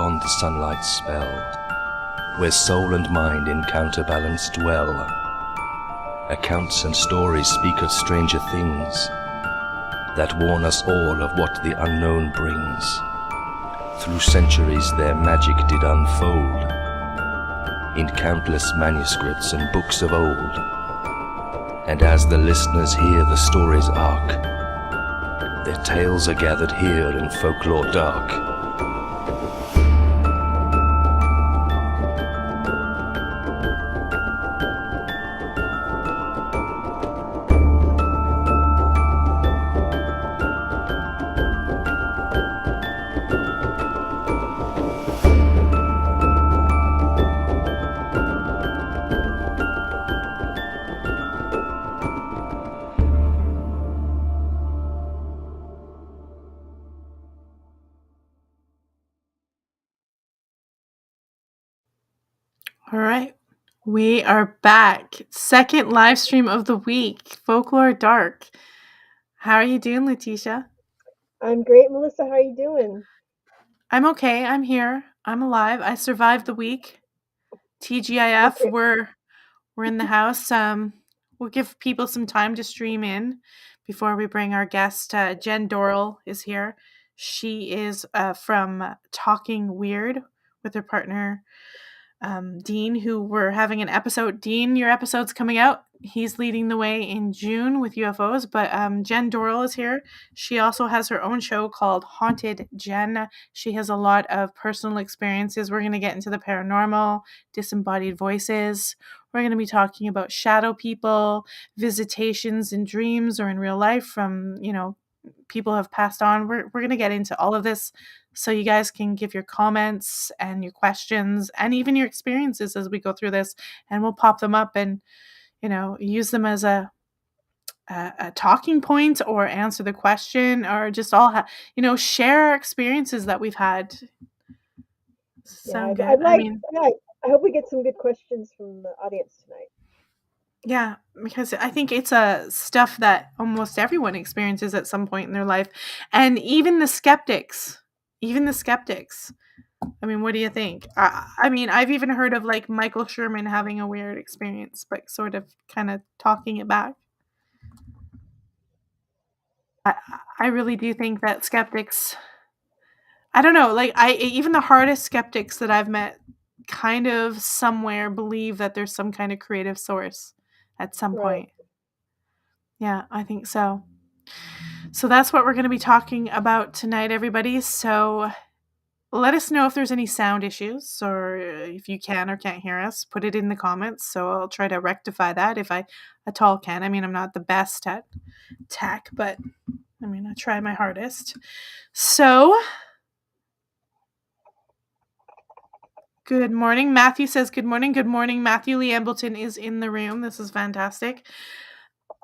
beyond the sunlight's spell, where soul and mind in counterbalance dwell. Accounts and stories speak of stranger things that warn us all of what the unknown brings. Through centuries their magic did unfold in countless manuscripts and books of old. And as the listeners hear the story's arc, their tales are gathered here in Folklore Dark. All right, we are back. Second live stream of the week, Folklore Dark. How are you doing, Letitia? I'm great, Melissa. How are you doing? I'm okay. I'm here. I'm alive. I survived the week. TGIF, Okay. we're in the house. We'll give people some time to stream in before we bring our guest. Jenn Dorrell is here. She is from Talking Weird with her partner Dean, who we're having an episode. Dean, your episode's coming out. He's leading the way in June with UFOs, but Jenn Dorrell is here. She also has her own show called Haunted Jenn. She has a lot of personal experiences. We're going to get into the paranormal, disembodied voices. We're going to be talking about shadow people, visitations in dreams or in real life from, people have passed on. We're going to get into all of this. So you guys can give your comments and your questions and even your experiences as we go through this, and we'll pop them up and, use them as a talking point or answer the question or just all, share our experiences that we've had. Sound good? I hope we get some good questions from the audience tonight. Yeah, because I think it's stuff that almost everyone experiences at some point in their life. And even the skeptics. I mean, what do you think? I mean, I've even heard of like Michael Sherman having a weird experience, but sort of kind of talking it back. I really do think that skeptics, I don't know, like even the hardest skeptics that I've met kind of somewhere believe that there's some kind of creative source at some point. Yeah, I think so. So that's what we're going to be talking about tonight, everybody. So let us know if there's any sound issues or if you can or can't hear us. Put it in the comments. So I'll try to rectify that if I at all can. I mean, I'm not the best at tech, but I mean, I try my hardest. So good morning. Matthew says good morning. Good morning. Matthew Lee Embleton is in the room. This is fantastic.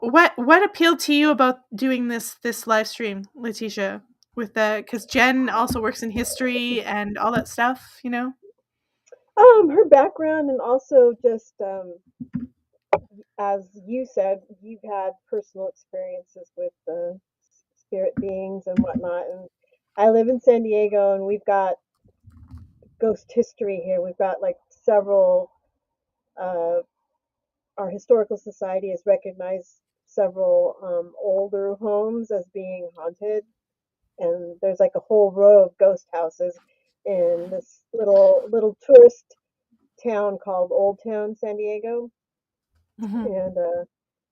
What appealed to you about doing this live stream, Letitia? With because Jenn also works in history and all that stuff, Her background, and also just as you said, you've had personal experiences with spirit beings and whatnot. And I live in San Diego, and we've got ghost history here. We've got like several. Our historical society has recognized several older homes as being haunted, and there's like a whole row of ghost houses in this little tourist town called Old Town San Diego. And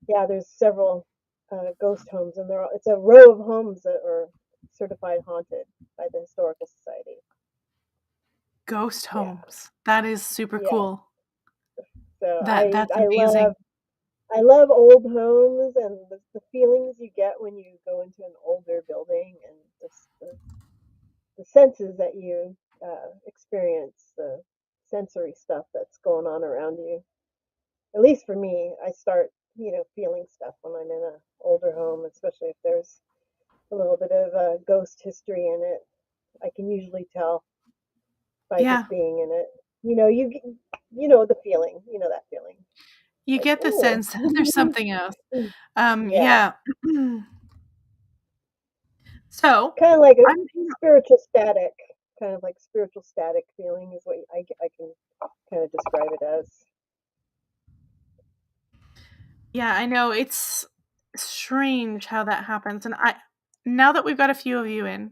there's several ghost homes, and it's a row of homes that are certified haunted by the historical society. Ghost homes. That is super cool. So that's amazing. I love old homes and the feelings you get when you go into an older building, and just the senses that you experience, the sensory stuff that's going on around you. At least for me, I start, feeling stuff when I'm in an older home, especially if there's a little bit of ghost history in it. I can usually tell by just being in it. You know the feeling. You know that feeling. You get the sense that there's something else. Yeah. So kind of like a spiritual static. kind of like spiritual static feeling is what I can kind of describe it as. Yeah, I know it's strange how that happens, and now that we've got a few of you in,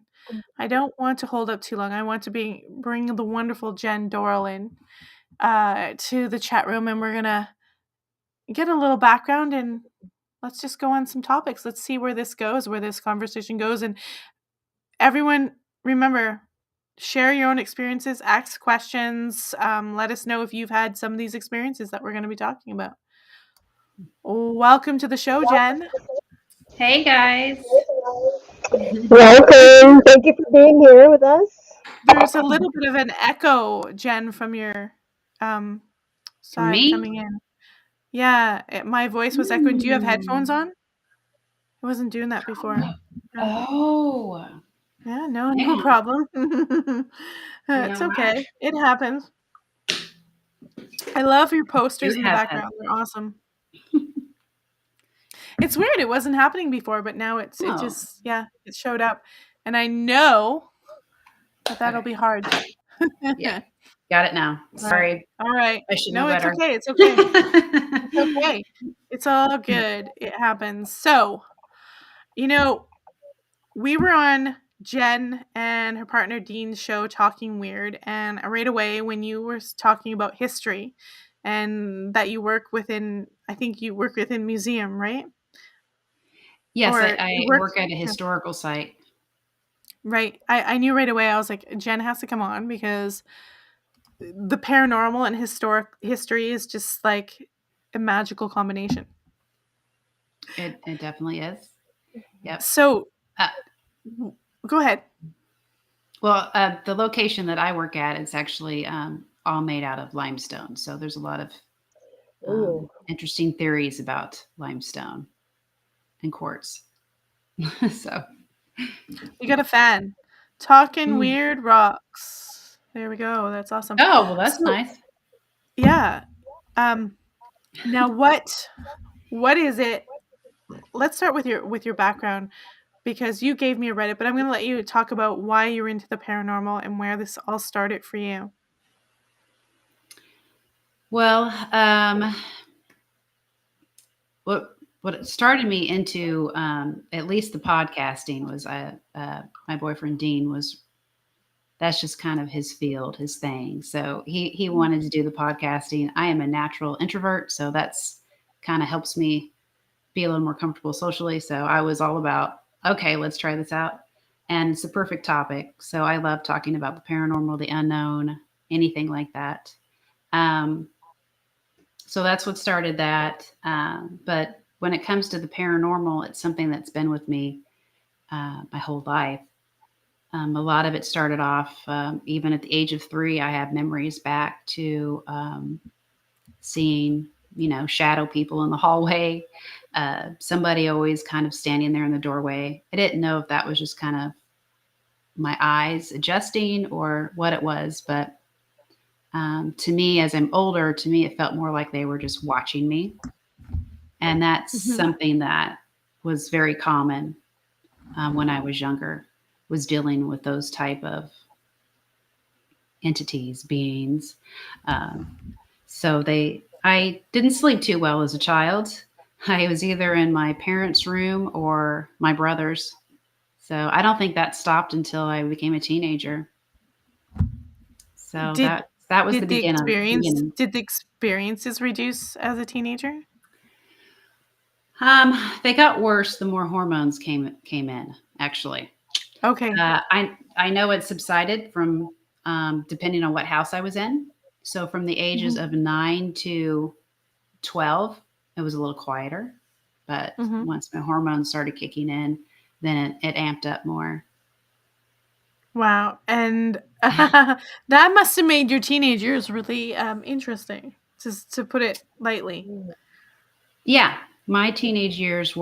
I don't want to hold up too long. I want to bring the wonderful Jenn Dorrell in to the chat room, and we're gonna get a little background and let's just go on some topics. Let's see where this goes, where this conversation goes, and everyone, remember, share your own experiences, ask questions, let us know if you've had some of these experiences that we're going to be talking about. Welcome to the show, Jenn. Hey guys. Welcome. Thank you for being here with us. There's a little bit of an echo, Jenn, from your side coming in. Yeah, my voice was echoing. Do you have headphones on? I wasn't doing that before. Oh. Yeah, no problem. It's okay. It happens. I love your posters in the background. They're awesome. It's weird. It wasn't happening before, but now it just it showed up. And I know that that'll be hard. Yeah. Got it now. Sorry. All right. I should know know it's better. okay. It's okay. It's okay. It's all good. It happens. So, we were on Jenn and her partner Dean's show Talking Weird, and right away when you were talking about history and that you work within, I think you work within museum, right? Yes, I work at a historical site. Right. I knew right away. I was like, Jenn has to come on because the paranormal and history is just like a magical combination. It definitely is. Yep. So, go ahead. Well, the location that I work at is actually all made out of limestone. So there's a lot of interesting theories about limestone and quartz. So you got a fan. Talking Weird Rocks. There we go. That's awesome. Oh, well, that's nice. Yeah. Now what is it? Let's start with your background because you gave me a Reddit, but I'm going to let you talk about why you're into the paranormal and where this all started for you. Well, what started me into at least the podcasting was my boyfriend Dean that's just kind of his field, his thing. So he wanted to do the podcasting. I am a natural introvert, so that's kind of helps me be a little more comfortable socially. So I was all about, okay, let's try this out. And it's a perfect topic. So I love talking about the paranormal, the unknown, anything like that. So that's what started that. But when it comes to the paranormal, it's something that's been with me my whole life. A lot of it started off, even at the age of 3, I have memories back to seeing, shadow people in the hallway. Somebody always kind of standing there in the doorway. I didn't know if that was just kind of my eyes adjusting or what it was, but to me, as I'm older, it felt more like they were just watching me. And that's something that was very common when I was younger, was dealing with those type of entities, beings. So I didn't sleep too well as a child. I was either in my parents' room or my brother's. So I don't think that stopped until I became a teenager. So that was the beginning. Did the experiences reduce as a teenager? They got worse the more hormones came in, actually. Okay. I know it subsided from depending on what house I was in. So from the ages of 9 to 12, it was a little quieter. But once my hormones started kicking in, then it amped up more. Wow. And that must have made your teenage years really interesting, to put it lightly. Yeah. My teenage years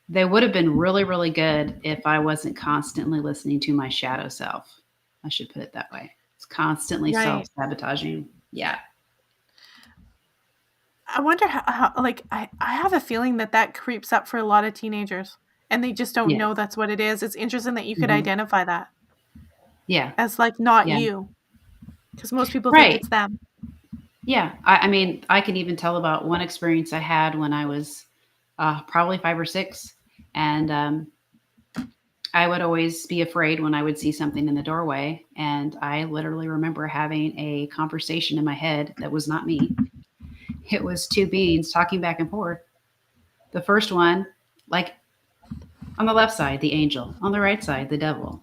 they would have been really, really good if I wasn't constantly listening to my shadow self. I should put it that way. It's constantly self-sabotaging. Yeah. I wonder how I have a feeling that creeps up for a lot of teenagers and they just don't know that's what it is. It's interesting that you could identify that. Yeah. as like not Yeah. you, because most people think Right. it's them. Yeah. I mean, I can even tell about one experience I had when I was probably 5 or 6. And I would always be afraid when I would see something in the doorway. And I literally remember having a conversation in my head that was not me. It was two beings talking back and forth. The first one, like on the left side, the angel, on the right side, the devil,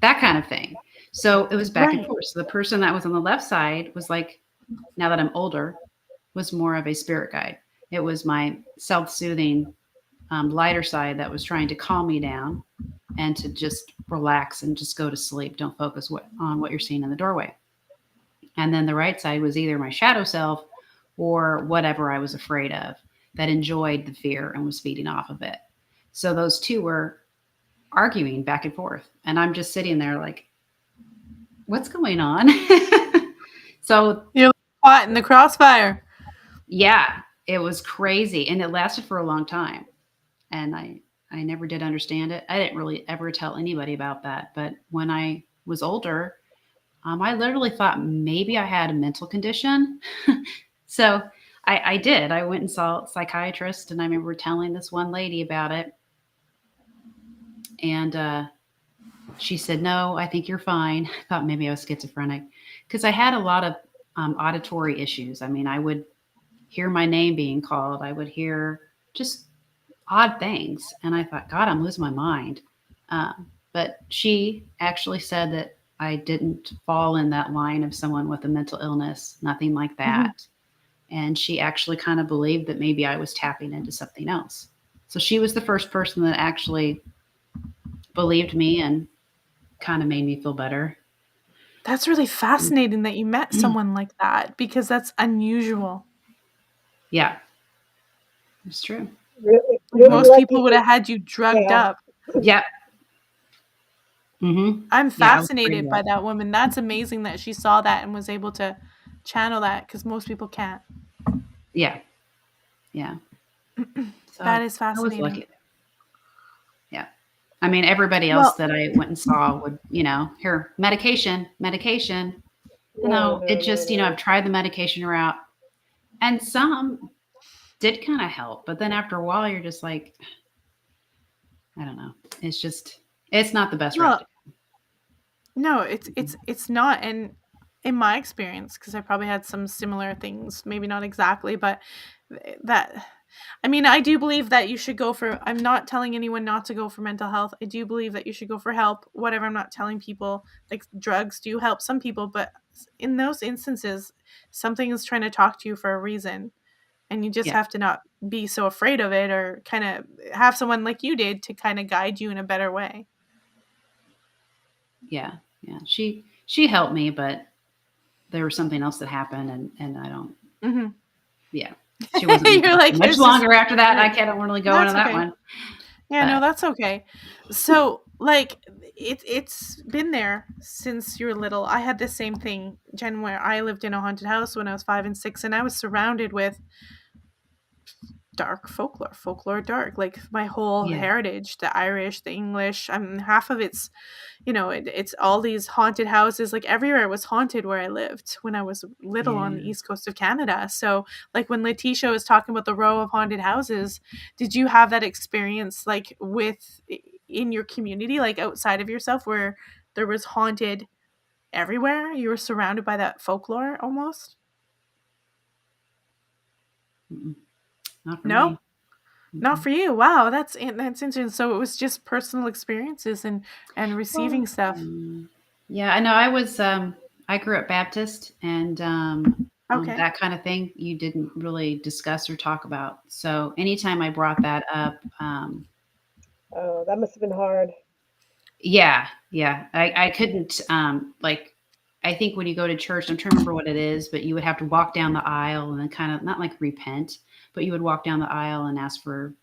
that kind of thing. So it was back and Right. forth. So the person that was on the left side was like, now that I'm older, was more of a spirit guide. It was my self soothing, lighter side that was trying to calm me down and to just relax and just go to sleep. Don't focus on what you're seeing in the doorway. And then the right side was either my shadow self or whatever I was afraid of that enjoyed the fear and was feeding off of it. So those two were arguing back and forth. And I'm just sitting there like, what's going on? So, You're caught in the crossfire. yeah, it was crazy. And it lasted for a long time. And I never did understand it. I didn't really ever tell anybody about that. But when I was older, I literally thought maybe I had a mental condition. So I did. I went and saw a psychiatrist, and I remember telling this one lady about it. And she said, "No, I think you're fine." I thought maybe I was schizophrenic because I had a lot of auditory issues. I mean, I would hear my name being called. I would hear just odd things. And I thought, God, I'm losing my mind. But she actually said that I didn't fall in that line of someone with a mental illness, nothing like that. And she actually kind of believed that maybe I was tapping into something else. So she was the first person that actually believed me and kind of made me feel better. That's really fascinating that you met someone like that, because that's unusual. Yeah, it's true. Really, Like, really most people would lucky. have had you drugged Yeah. up. Yeah. I'm Yeah, I was pretty fascinated by that woman. That's amazing that she saw that and was able to channel that, because most people can't. Yeah. Yeah. So That is I was fascinating. lucky. Yeah. I mean, everybody else Well, that I went and saw would, here, medication. No, It no, no, just, no. I've tried the medication route and some did kind of help. But then after a while, you're just like, I don't know. It's not the best route. well, no, it's not. And in my experience, because I probably had some similar things, maybe not exactly, but that, I mean, I do believe that you should go for, I'm not telling anyone not to go for mental health. I do believe that you should go for help, whatever. I'm not telling people, like, drugs do help some people, but in those instances, something is trying to talk to you for a reason. And you just Yeah. have to not be so afraid of it, or kind of have someone like you did to kind of guide you in a better way. Yeah. Yeah. She helped me, but there was something else that happened and I don't, Mm-hmm. yeah. She wasn't You're looking like, much it's just, longer after that. I right. can't really go into That's that okay. one. Yeah, no, But that's okay. So, like, it's been there since you were little. I had the same thing, Jen, where I lived in a haunted house when I was 5 and 6, and I was surrounded with dark folklore dark, like my whole yeah. heritage, the Irish, the English. I mean, half of it's, it's all these haunted houses. Like, everywhere was haunted where I lived when I was little on Yeah. the east coast of Canada. So, like, when Letitia was talking about the row of haunted houses, did you have that experience, like, in your community, like outside of yourself, where there was haunted everywhere? You were surrounded by that folklore almost? Mm-mm. Not for No, me. not Mm-mm. for you. Wow, that's interesting. So it was just personal experiences and receiving Well, stuff. yeah, I know I grew up Baptist and Okay. that kind of thing you didn't really discuss or talk about. So anytime I brought that up, Oh, that must have been hard. yeah, I couldn't like I think when you go to church, I'm trying to remember what it is, but you would have to walk down the aisle and then kind of not like repent, but you would walk down the aisle and ask for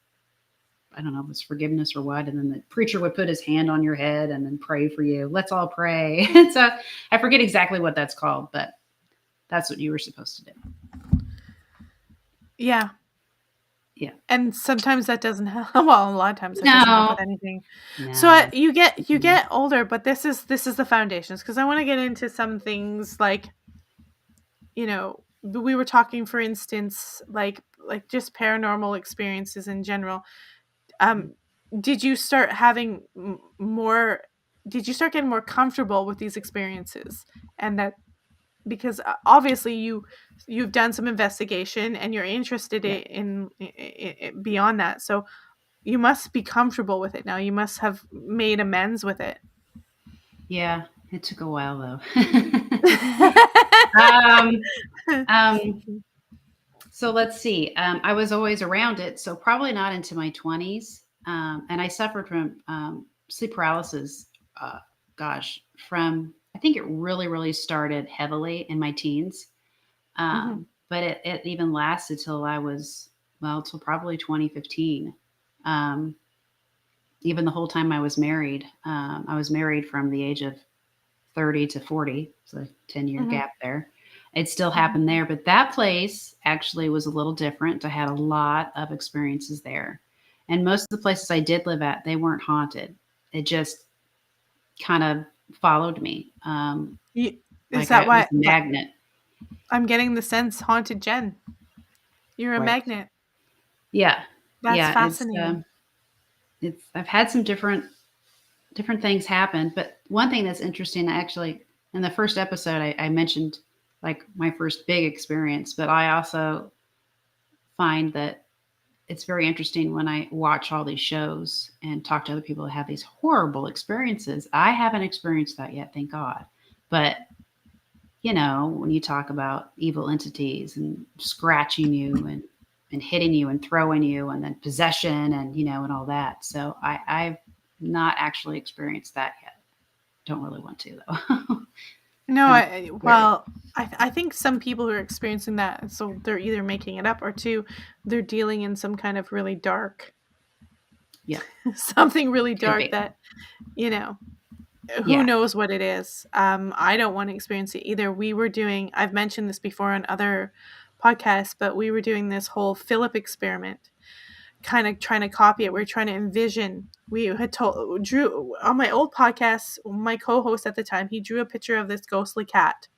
I don't know if it's forgiveness or what. And then the preacher would put his hand on your head and then pray for you. Let's all pray. So I forget exactly what that's called, but that's what you were supposed to do. Yeah. Yeah. And sometimes that doesn't help. Well, a lot of times that doesn't help with No. anything. So No. you Mm-mm. get older, but this is the foundations, because I want to get into some things like, we were talking, for instance, like just paranormal experiences in general. Um, did you start having more? Did you start getting more comfortable with these experiences, and that because obviously you've done some investigation and you're interested Yeah. in beyond that, so you must be comfortable with it now. You must have made amends with it. Yeah. It took a while though. um, um, so let's see. I was always around it, so probably not into my 20s. And I suffered from sleep paralysis. Uh, gosh, from I think it really, really started heavily in my teens. Mhm. But it even lasted till I was, well, till probably 2015. Um, Even the whole time I was married. I was married from the age of 30 to 40, so a 10-year Mhm. gap there. It still Mhm. happened there, but that place actually was a little different. I had a lot of experiences there. And most of the places I did live at, they weren't haunted. It just kind of followed me. Is I that was why a magnet. I'm getting the sense Haunted Jenn? You're a Right. magnet. Yeah. That's Yeah. fascinating. I've had some different things happen. But one thing that's interesting, actually, in the first episode, I mentioned like my first big experience, but I also find that it's very interesting when I watch all these shows and talk to other people that have these horrible experiences. I haven't experienced that yet, thank God. But when you talk about evil entities and scratching you and hitting you and throwing you and then possession and all that. So I've not actually experienced that yet. Don't really want to though. No, Sounds scary. well, I think some people who are experiencing that, so they're either making it up, or two, they're dealing in some kind of really dark, Yeah, something really could dark be. that, you know, who Yeah. knows what it is. I don't want to experience it either. I've mentioned this before on other podcasts, but we were doing this whole Philip experiment, kind of trying to copy it. We are trying to envision. We had drew on my old podcast. My co-host at the time, he drew a picture of this ghostly cat,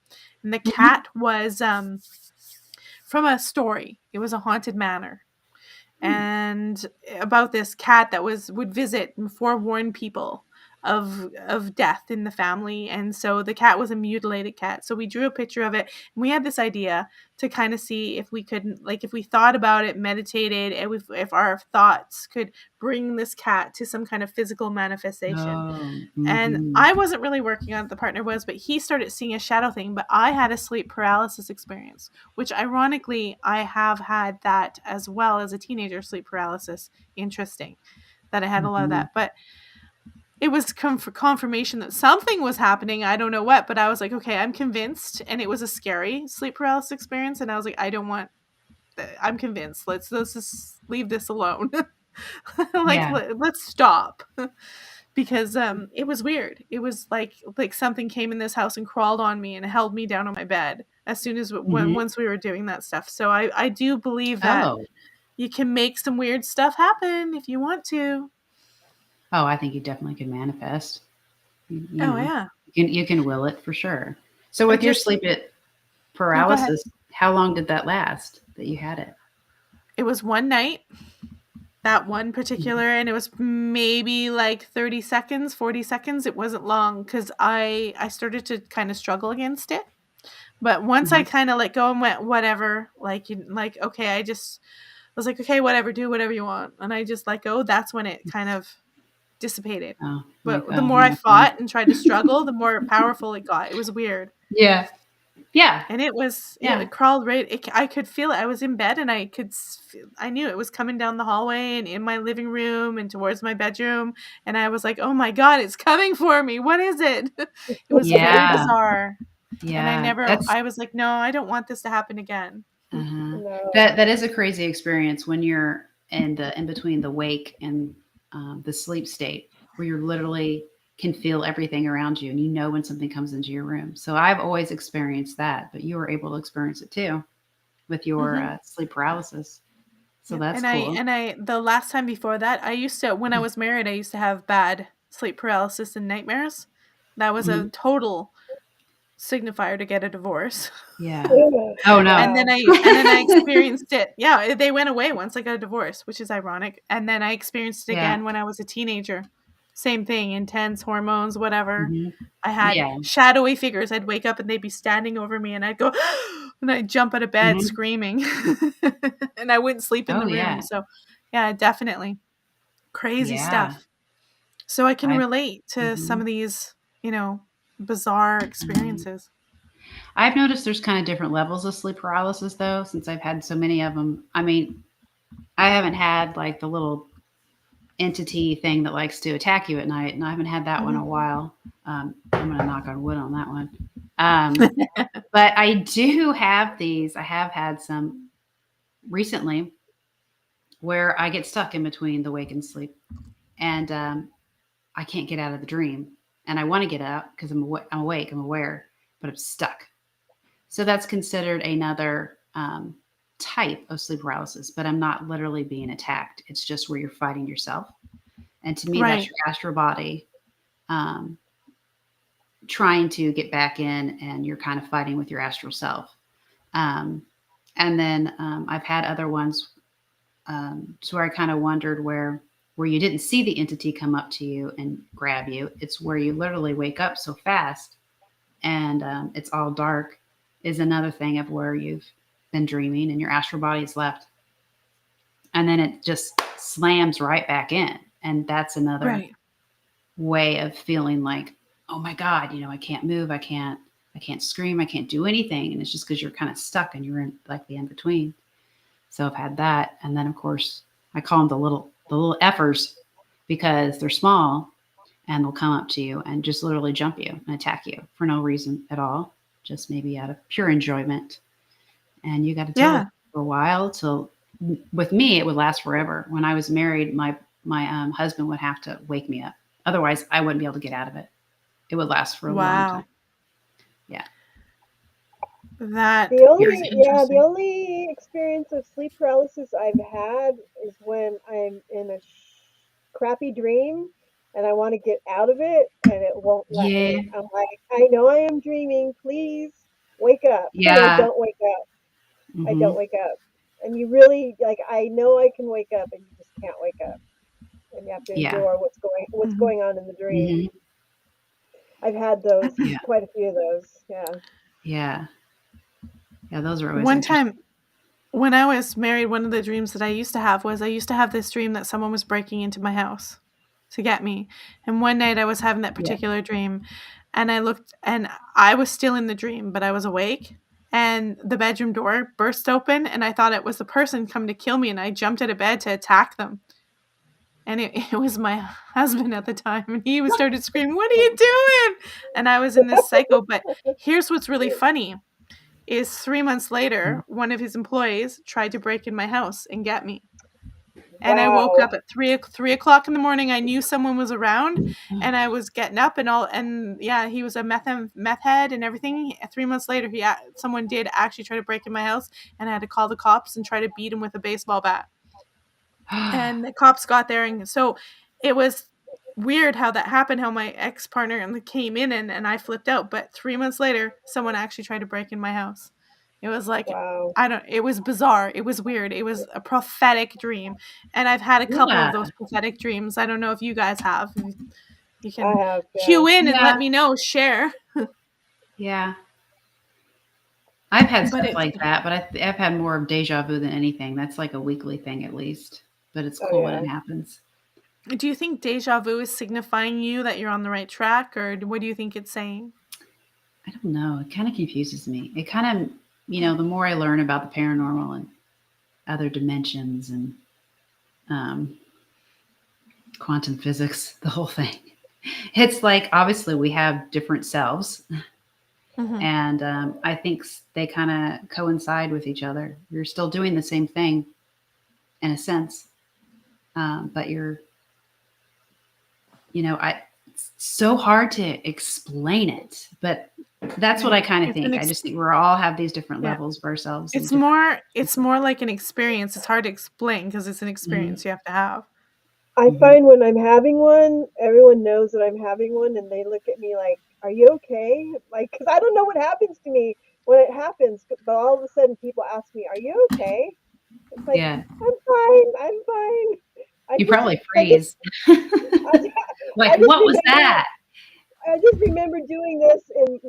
and the Hmm. cat was from a story. It was a haunted manor, and about this cat that would visit and forewarn people of death in the family. And so the cat was a mutilated cat, so we drew a picture of it, and we had this idea to kind of see if we could, like, if we thought about it, meditated, and if our thoughts could bring this cat to some kind of physical manifestation. Oh. And Hmm. I wasn't really working on it, the partner was, but he started seeing a shadow thing. But I had a sleep paralysis experience, which ironically, I have had that as well as a teenager, sleep paralysis. Interesting that I had a lot of Hmm. that. But it was confirmation that something was happening. I don't know what, but I was like, okay, I'm convinced. And it was a scary sleep paralysis experience. And I was like, I'm convinced. Let's just leave this alone. Like, Yeah. let's stop. Because it was weird. It was like something came in this house and crawled on me and held me down on my bed as soon as Hmm. once we were doing that stuff. So I do believe that Oh. you can make some weird stuff happen if you want to. Oh, I think you definitely can manifest. You Oh know, yeah. you can will it for sure. So I with your just sleep No, go ahead. paralysis, how long did that last that you had it? It was one night, that one particular, Mhm. and it was maybe like 30 seconds, 40 seconds. It wasn't long because I started to kind of struggle against it. But once I Uh-huh. kind of let go and went, whatever, like, okay, I was like, okay, whatever, do whatever you want. And I just let go. That's when it kind of dissipated. Oh, like, But the oh, more I yeah. fought and tried to struggle, the more powerful it got. It was weird. Yeah. Yeah. And Yeah. it crawled right. I could feel it. I was in bed and I knew it was coming down the hallway and in my living room and towards my bedroom. And I was like, oh my God, it's coming for me. What is it? It was very Yeah. bizarre. And Yeah. That's I was like, no, I don't want this to happen again. uh-huh. No. That is a crazy experience when you're in between the wake and the sleep state, where you're literally can feel everything around you and you know when something comes into your room. So I've always experienced that, but you were able to experience it too with your Hmm. sleep paralysis. So Yeah. that's cool. The last time before that, when I was married, I used to have bad sleep paralysis and nightmares. That was a Mhm. total signifier to get a divorce. Yeah. Ugh, Oh, no. And wow. then I experienced it. Yeah, they went away once I got a divorce, which is ironic. And then I experienced it Yeah. again when I was a teenager. Same thing, intense hormones, whatever. Mhm. I had Yeah. shadowy figures. I'd wake up and they'd be standing over me and I'd go and I'd jump out of bed Mhm. screaming. And I wouldn't sleep in Oh, the room. yeah. So, yeah, definitely crazy Yeah. stuff. So I can I've relate to some mhm. of these, bizarre Mhm. experiences. I've noticed there's kind of different levels of sleep paralysis, though, since I've had so many of them. I mean, I haven't had like the little entity thing that likes to attack you at night, and I haven't had that one in a Mhm. while. I'm going to knock on wood on that one. But I do have these. I have had some recently where I get stuck in between the wake and sleep, and I can't get out of the dream, and I want to get out because I'm awake, I'm aware, but I'm stuck. So that's considered another type of sleep paralysis, but I'm not literally being attacked. It's just where you're fighting yourself. And to me, that's Right. your astral body um, trying to get back in, and you're kind of fighting with your astral self. Um, and then I've had other ones so I kind of wondered where you didn't see the entity come up to you and grab you. It's where you literally wake up so fast and it's all dark is another thing of where you've been dreaming and your astral body is left. And then it just slams right back in. And that's another Right. way of feeling like, oh my God, I can't move. I can't scream. I can't do anything. And it's just because you're kind of stuck and you're in like the in between. So I've had that. And then of course I call them the little effers because they're small and they'll come up to you and just literally jump you and attack you for no reason at all, just maybe out of pure enjoyment. And you got to deal with Yeah. it for a while till with me, it would last forever. When I was married, my husband would have to wake me up. Otherwise I wouldn't be able to get out of it. It would last for a long time. Wow. Yeah. That The is only, yeah, the interesting. only experience of sleep paralysis I've had is when I'm in a crappy dream and I want to get out of it and it won't let Yeah. me. I'm like, I know I am dreaming. Please wake up. And I Yeah. don't wake up. I Hmm. don't wake up. And you really like I know I can wake up and you just can't wake up. And you have to Yeah. endure what's Mhm. going on in the dream. Hmm. I've had those, Yeah. quite a few of those. Yeah. Yeah. Yeah. Those are always One interesting. time when I was married, one of the dreams that I used to have was I used to have this dream that someone was breaking into my house to get me. And one night I was having that Yeah. particular dream and I looked and I was still in the dream, but I was awake and the bedroom door burst open and I thought it was the person come to kill me and I jumped out of bed to attack them. And it was my husband at the time and he started screaming, "What are you doing?" And I was in this cycle, but here's what's really funny is 3 months later, one of his employees tried to break in my house and get me. And I woke Wow. up at 3 o'clock in the morning. I knew someone was around, and I was getting up and all. And yeah, he was a meth head and everything. 3 months later, someone did actually try to break in my house, and I had to call the cops and try to beat him with a baseball bat. And the cops got there, and so it was weird how that happened. How my ex partner came in and I flipped out. But 3 months later, someone actually tried to break in my house. It was like Wow. I don't. It was bizarre. It was weird. It was a prophetic dream, and I've had a couple of Yeah. those prophetic dreams. I don't know if you guys have. You I can have, yeah. cue in and let Yeah. me know. Share. Yeah. I've had But stuff it's like that, but I've had more of deja vu than anything. That's like a weekly thing at least, but it's Oh cool when yeah. it happens. do you think deja vu is signifying you that you're on the right track, or what do you think it's saying? I don't know. It kind of confuses me. It kind of, the more I learn about the paranormal and other dimensions and um, quantum physics, the whole thing, it's like obviously we have different selves, Mm-hmm. and I think they kind of coincide with each other. You're still doing the same thing in a sense, but I it's so hard to explain it, but That's what I right? kind of think. I just think we all have these different Yeah. levels of ourselves. It's And more like an experience. It's hard to explain because it's an Mhm. experience you have to have. I find when I'm having one, everyone knows that I'm having one, and they look at me like, "Are you okay?" Like, because I don't know what happens to me when it happens, but all of a sudden people ask me, "Are you okay?" It's like, Yeah, "I'm fine, I'm fine." I you just, probably I just, freeze. I, Like, I just what was remember, that? I just remember doing this, and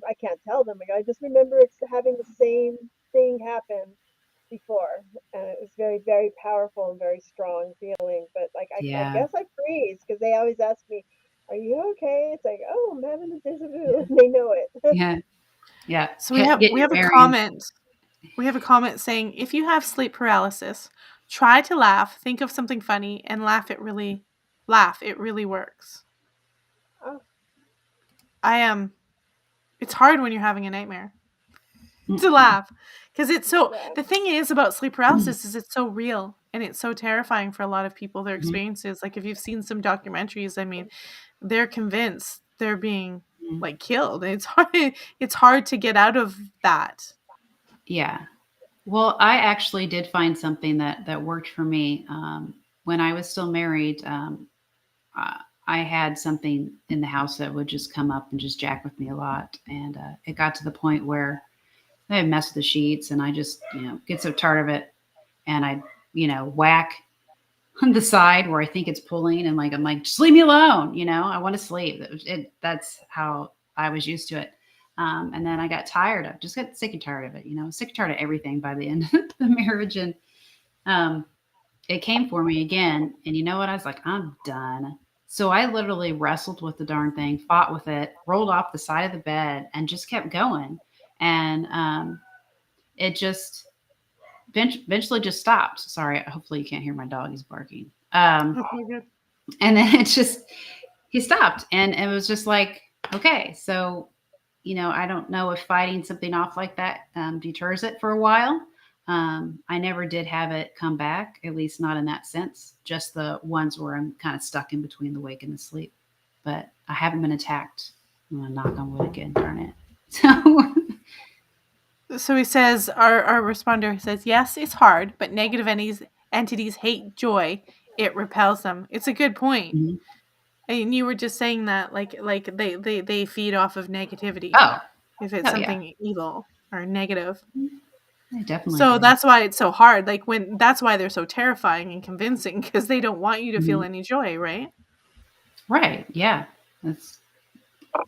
I can't tell them. Like, I just remember having the same thing happen before, and it was very, very powerful and very strong feeling. But like, I Yeah, guess I freeze because they always ask me, "Are you okay?" It's like, "Oh, I'm having a déjà vu," and they know it. yeah, yeah. So Get we your have a bearings. comment. We have a comment saying, if you have sleep paralysis, try to laugh, think of something funny, and laugh. It really works. Oh, I am. It's hard when you're having a nightmare Mm, to laugh because it's so. yeah. The thing is about sleep paralysis is it's so real and it's so terrifying for a lot of people. Their mhm, experiences, like if you've seen some documentaries, I mean, they're convinced they're being mhm. like killed. It's hard. It's hard to get out of that. Yeah. Well, I actually did find something that worked for me. When I was still married, uh, I had something in the house that would just come up and just jack with me a lot, and it got to the point where I mess with the sheets, and I just get so tired of it, and I whack on the side where I think it's pulling, and I'm like, just leave me alone. I want to sleep. That's how I was used to it. And then I just got sick and tired of it. Sick and tired of everything by the end of the marriage, and um, it came for me again. And you know what? I was like, I'm done. So I literally wrestled with the darn thing, fought with it, rolled off the side of the bed, and just kept going. And it just eventually just stopped. Sorry, hopefully you can't hear my dog. He's barking. Okay, good. And then he stopped, and it was just like, okay, so I don't know if fighting something off like that deters it for a while. I never did have it come back, at least not in that sense, just the ones where I'm kind of stuck in between the wake and the sleep. But I haven't been attacked. I'm gonna knock on wood again, darn it. So So he says, our responder says, yes, it's hard, but negative entities hate joy. It repels them. It's a good point. Mhm. And you were just saying that, like they feed off of negativity Oh, if it's oh yeah. something evil or negative. They definitely So do. that's why it's so hard. That's why they're so terrifying and convincing because they don't want you to feel Mhm. any joy, right? Right. Yeah. That's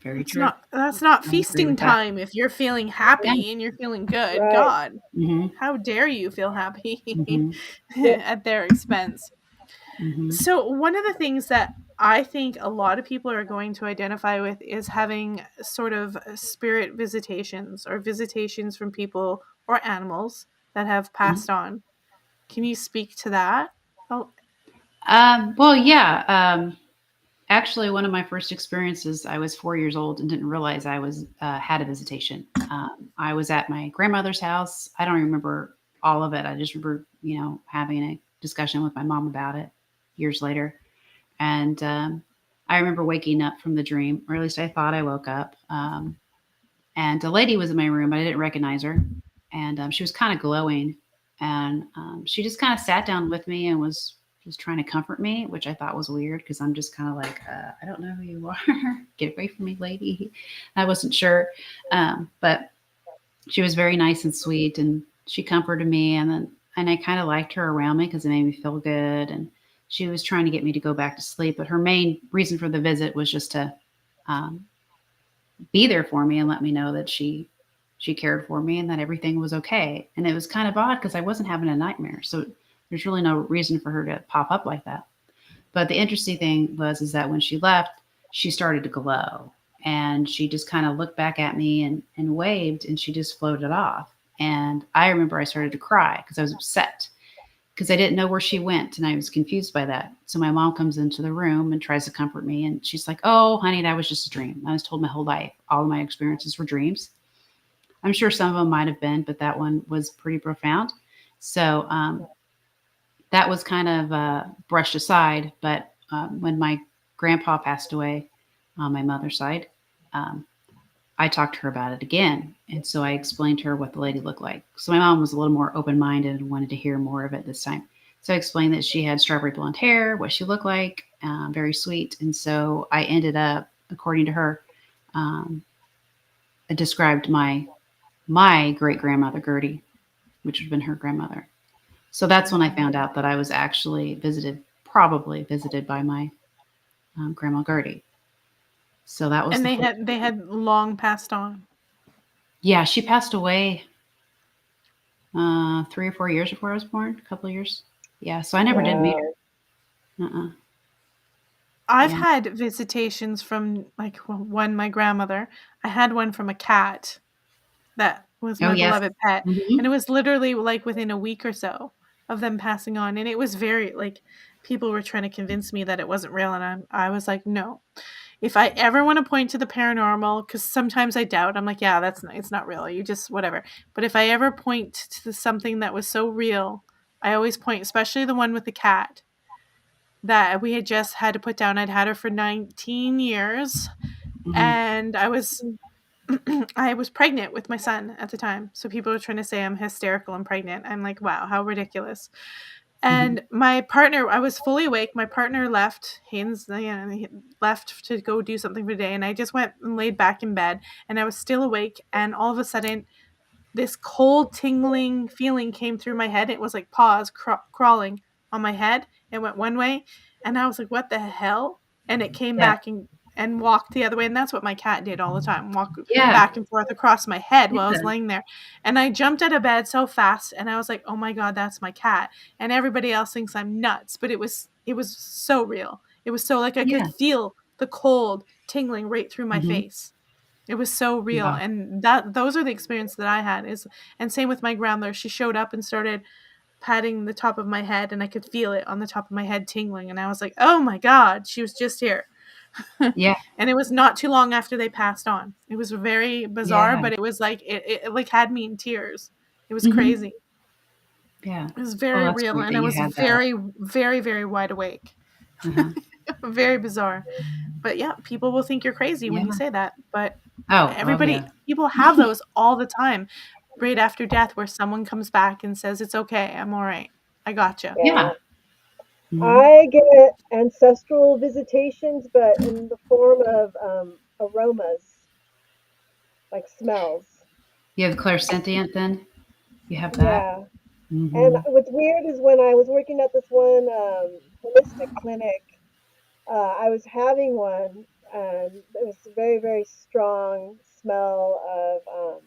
very true. That's not I agree feasting with that. time if you're feeling Yeah. happy and you're feeling good. Right. God, Hmm. how dare you feel happy Hmm. Yeah. at their expense? Hmm. So, one of the things that I think a lot of people are going to identify with is having sort of spirit visitations or visitations from people or animals that have passed on. Can you speak to that? Oh, Well, yeah. Actually, one of my first experiences, I was 4 years old and didn't realize I was had a visitation. I was at my grandmother's house. I don't remember all of it. I just remember, having a discussion with my mom about it years later. And I remember waking up from the dream, or at least I thought I woke up. And a lady was in my room. I didn't recognize her, and she was kind of glowing. And she just kind of sat down with me and was just trying to comfort me, which I thought was weird because I'm just kind of like, I don't know who you are. Get away from me, lady. I wasn't sure, but she was very nice and sweet, and she comforted me. And I kind of liked her around me because it made me feel good. And she was trying to get me to go back to sleep, but her main reason for the visit was just to um, be there for me and let me know that she cared for me and that everything was okay. And it was kind of odd because I wasn't having a nightmare, so there's really no reason for her to pop up like that. But the interesting thing was is that when she left, she started to glow, and she just kind of looked back at me and waved, and she just floated off. And I remember I started to cry because I was upset because I didn't know where she went, and I was confused by that. So my mom comes into the room and tries to comfort me, and she's like, "Oh, honey, that was just a dream. I was told my whole life all of my experiences were dreams." I'm sure some of them might have been, but that one was pretty profound. So that was kind of brushed aside. But when my grandpa passed away on my mother's side, um, I talked to her about it again. And so I explained to her what the lady looked like. So my mom was a little more open-minded and wanted to hear more of it this time. So I explained that she had strawberry blonde hair, what she looked like, very sweet. And so I ended up, according to her, um, I described my great grandmother Gertie, which would have been her grandmother. So that's when I found out that I was actually probably visited by my grandma Gertie. So that was And the they had long passed on. yeah. She passed away 3 or 4 years before I was born. A couple of years. Yeah. So I never did meet Wow. her. I've Yeah. had visitations from like one my grandmother. I had one from a cat that was Oh my yes. beloved pet, and Hmm. it was literally like within a week or so of them passing on, and it was very like people were trying to convince me that it wasn't real, and I was like, no. If I ever want to point to the paranormal, because sometimes I doubt, I'm like, yeah, it's not real. You just whatever. But if I ever point to something that was so real, I always point, especially the one with the cat that we had just had to put down. I'd had her for 19 years, Hmm. and I was pregnant with my son at the time. So people were trying to say I'm hysterical and pregnant. I'm like, wow, how ridiculous. Hmm. And my partner, I was fully awake. My partner left. He left to go do something for the day. And I just went and laid back in bed. And I was still awake. And all of a sudden, this cold, tingling feeling came through my head. It was like paws crawling on my head. It went one way. And I was like, what the hell? And it came Yeah. back and walked the other way. And that's what my cat did all the time, walk Yeah. back and forth across my head while I was Yeah. laying there. And I jumped out of bed so fast, and I was like, oh my God, that's my cat. And everybody else thinks I'm nuts, but it was so real. It was so like I could Yeah. feel the cold tingling right through my Hmm. face. It was so real, Wow. and those are the experiences that I had. Is and same with my grandmother. She showed up and started patting the top of my head, and I could feel it on the top of my head tingling, and I was like, "Oh my God, she was just here." Yeah. And it was not too long after they passed on. It was very bizarre, Yeah. but it was like it like had me in tears. It was Hmm. crazy. Yeah. It was Well, very that's real, great and that I you was had that. very, very, very wide awake. Uh-huh. Very bizarre. But yeah, people will think you're crazy when you Yeah. say that. But Oh yeah. people have those all the time right after death where someone comes back and says, it's okay, I'm all right. I gotcha. Yeah. Yeah. Hmm. I get ancestral visitations, but in the form of aromas, like smells. You have clairsentient then? You have that? Yeah. And Hmm. what's weird is when I was working at this one holistic clinic, I was having one, and it was a very, very strong smell of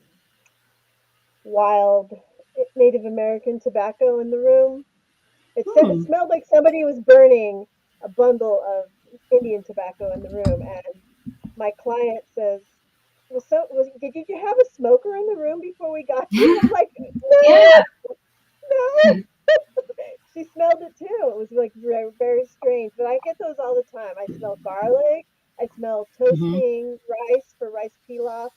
wild Native American tobacco in the room. It Hmm. smelled like somebody was burning a bundle of Indian tobacco in the room, and my client says, did you have a smoker in the room before we got here?" I'm like, Yeah. "No, no." She smelled it too. It was like very, very strange. But I get those all the time. I smell garlic. I smell Hmm. toasting rice for rice pilaf.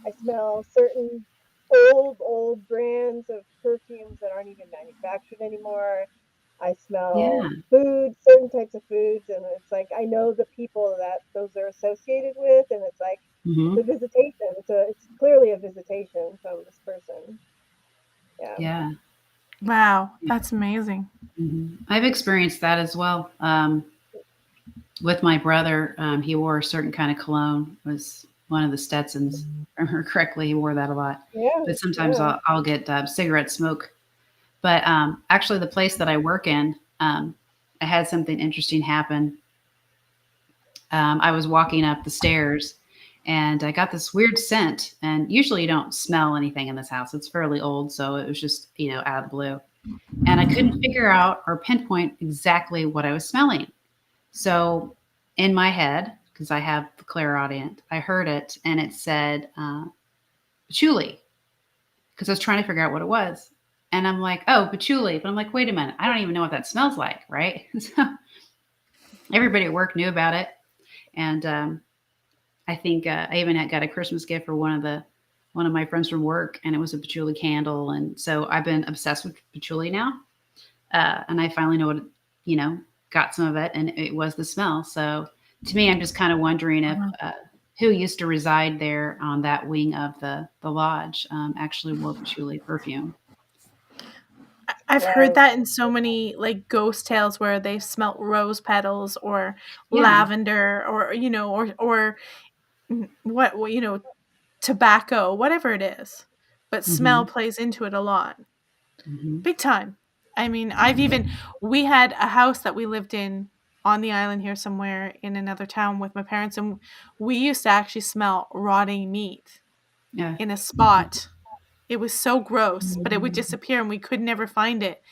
I smell certain old brands of perfumes that aren't even manufactured anymore. I Yeah. smell food, certain types of foods, and it's like I know the people that those are associated with, and it's like it's Hmm. a visitation. It's clearly a visitation from this person. Yeah. Yeah. Wow, that's amazing. Hmm. I've experienced that as well. With my brother, he wore a certain kind of cologne. It was one of the Stetsons. If I remember correctly, he wore that a lot. Yeah. But sometimes Yeah. I'll get cigarette smoke. But actually, the place that I work in, I had something interesting happen. I was walking up the stairs and I got this weird scent. And usually you don't smell anything in this house. It's fairly old. So it was just, out of the blue. And I couldn't figure out or pinpoint exactly what I was smelling. So in my head, because I have the clairaudient, I heard it and it said patchouli because I was trying to figure out what it was. And I'm like, oh, patchouli. But I'm like, wait a minute. I don't even know what that smells like. Right. So everybody at work knew about it. And I think I even got a Christmas gift for one of my friends from work, and it was a patchouli candle. And so I've been obsessed with patchouli now, and I finally know what got some of it, and it was the smell. So to me, I'm just kind of wondering if Uh-huh. who used to reside there on that wing of the lodge actually wore patchouli perfume. I've heard Wow. that in so many like ghost tales where they smelt rose petals or Yeah. lavender or or what tobacco, whatever it is. But smell Hmm. plays into it a lot. Hmm. Big time. I mean, we had a house that we lived in on the island here somewhere in another town with my parents, and we used to actually smell rotting meat Yeah. in a spot. It was so gross, but it would disappear and we could never find it.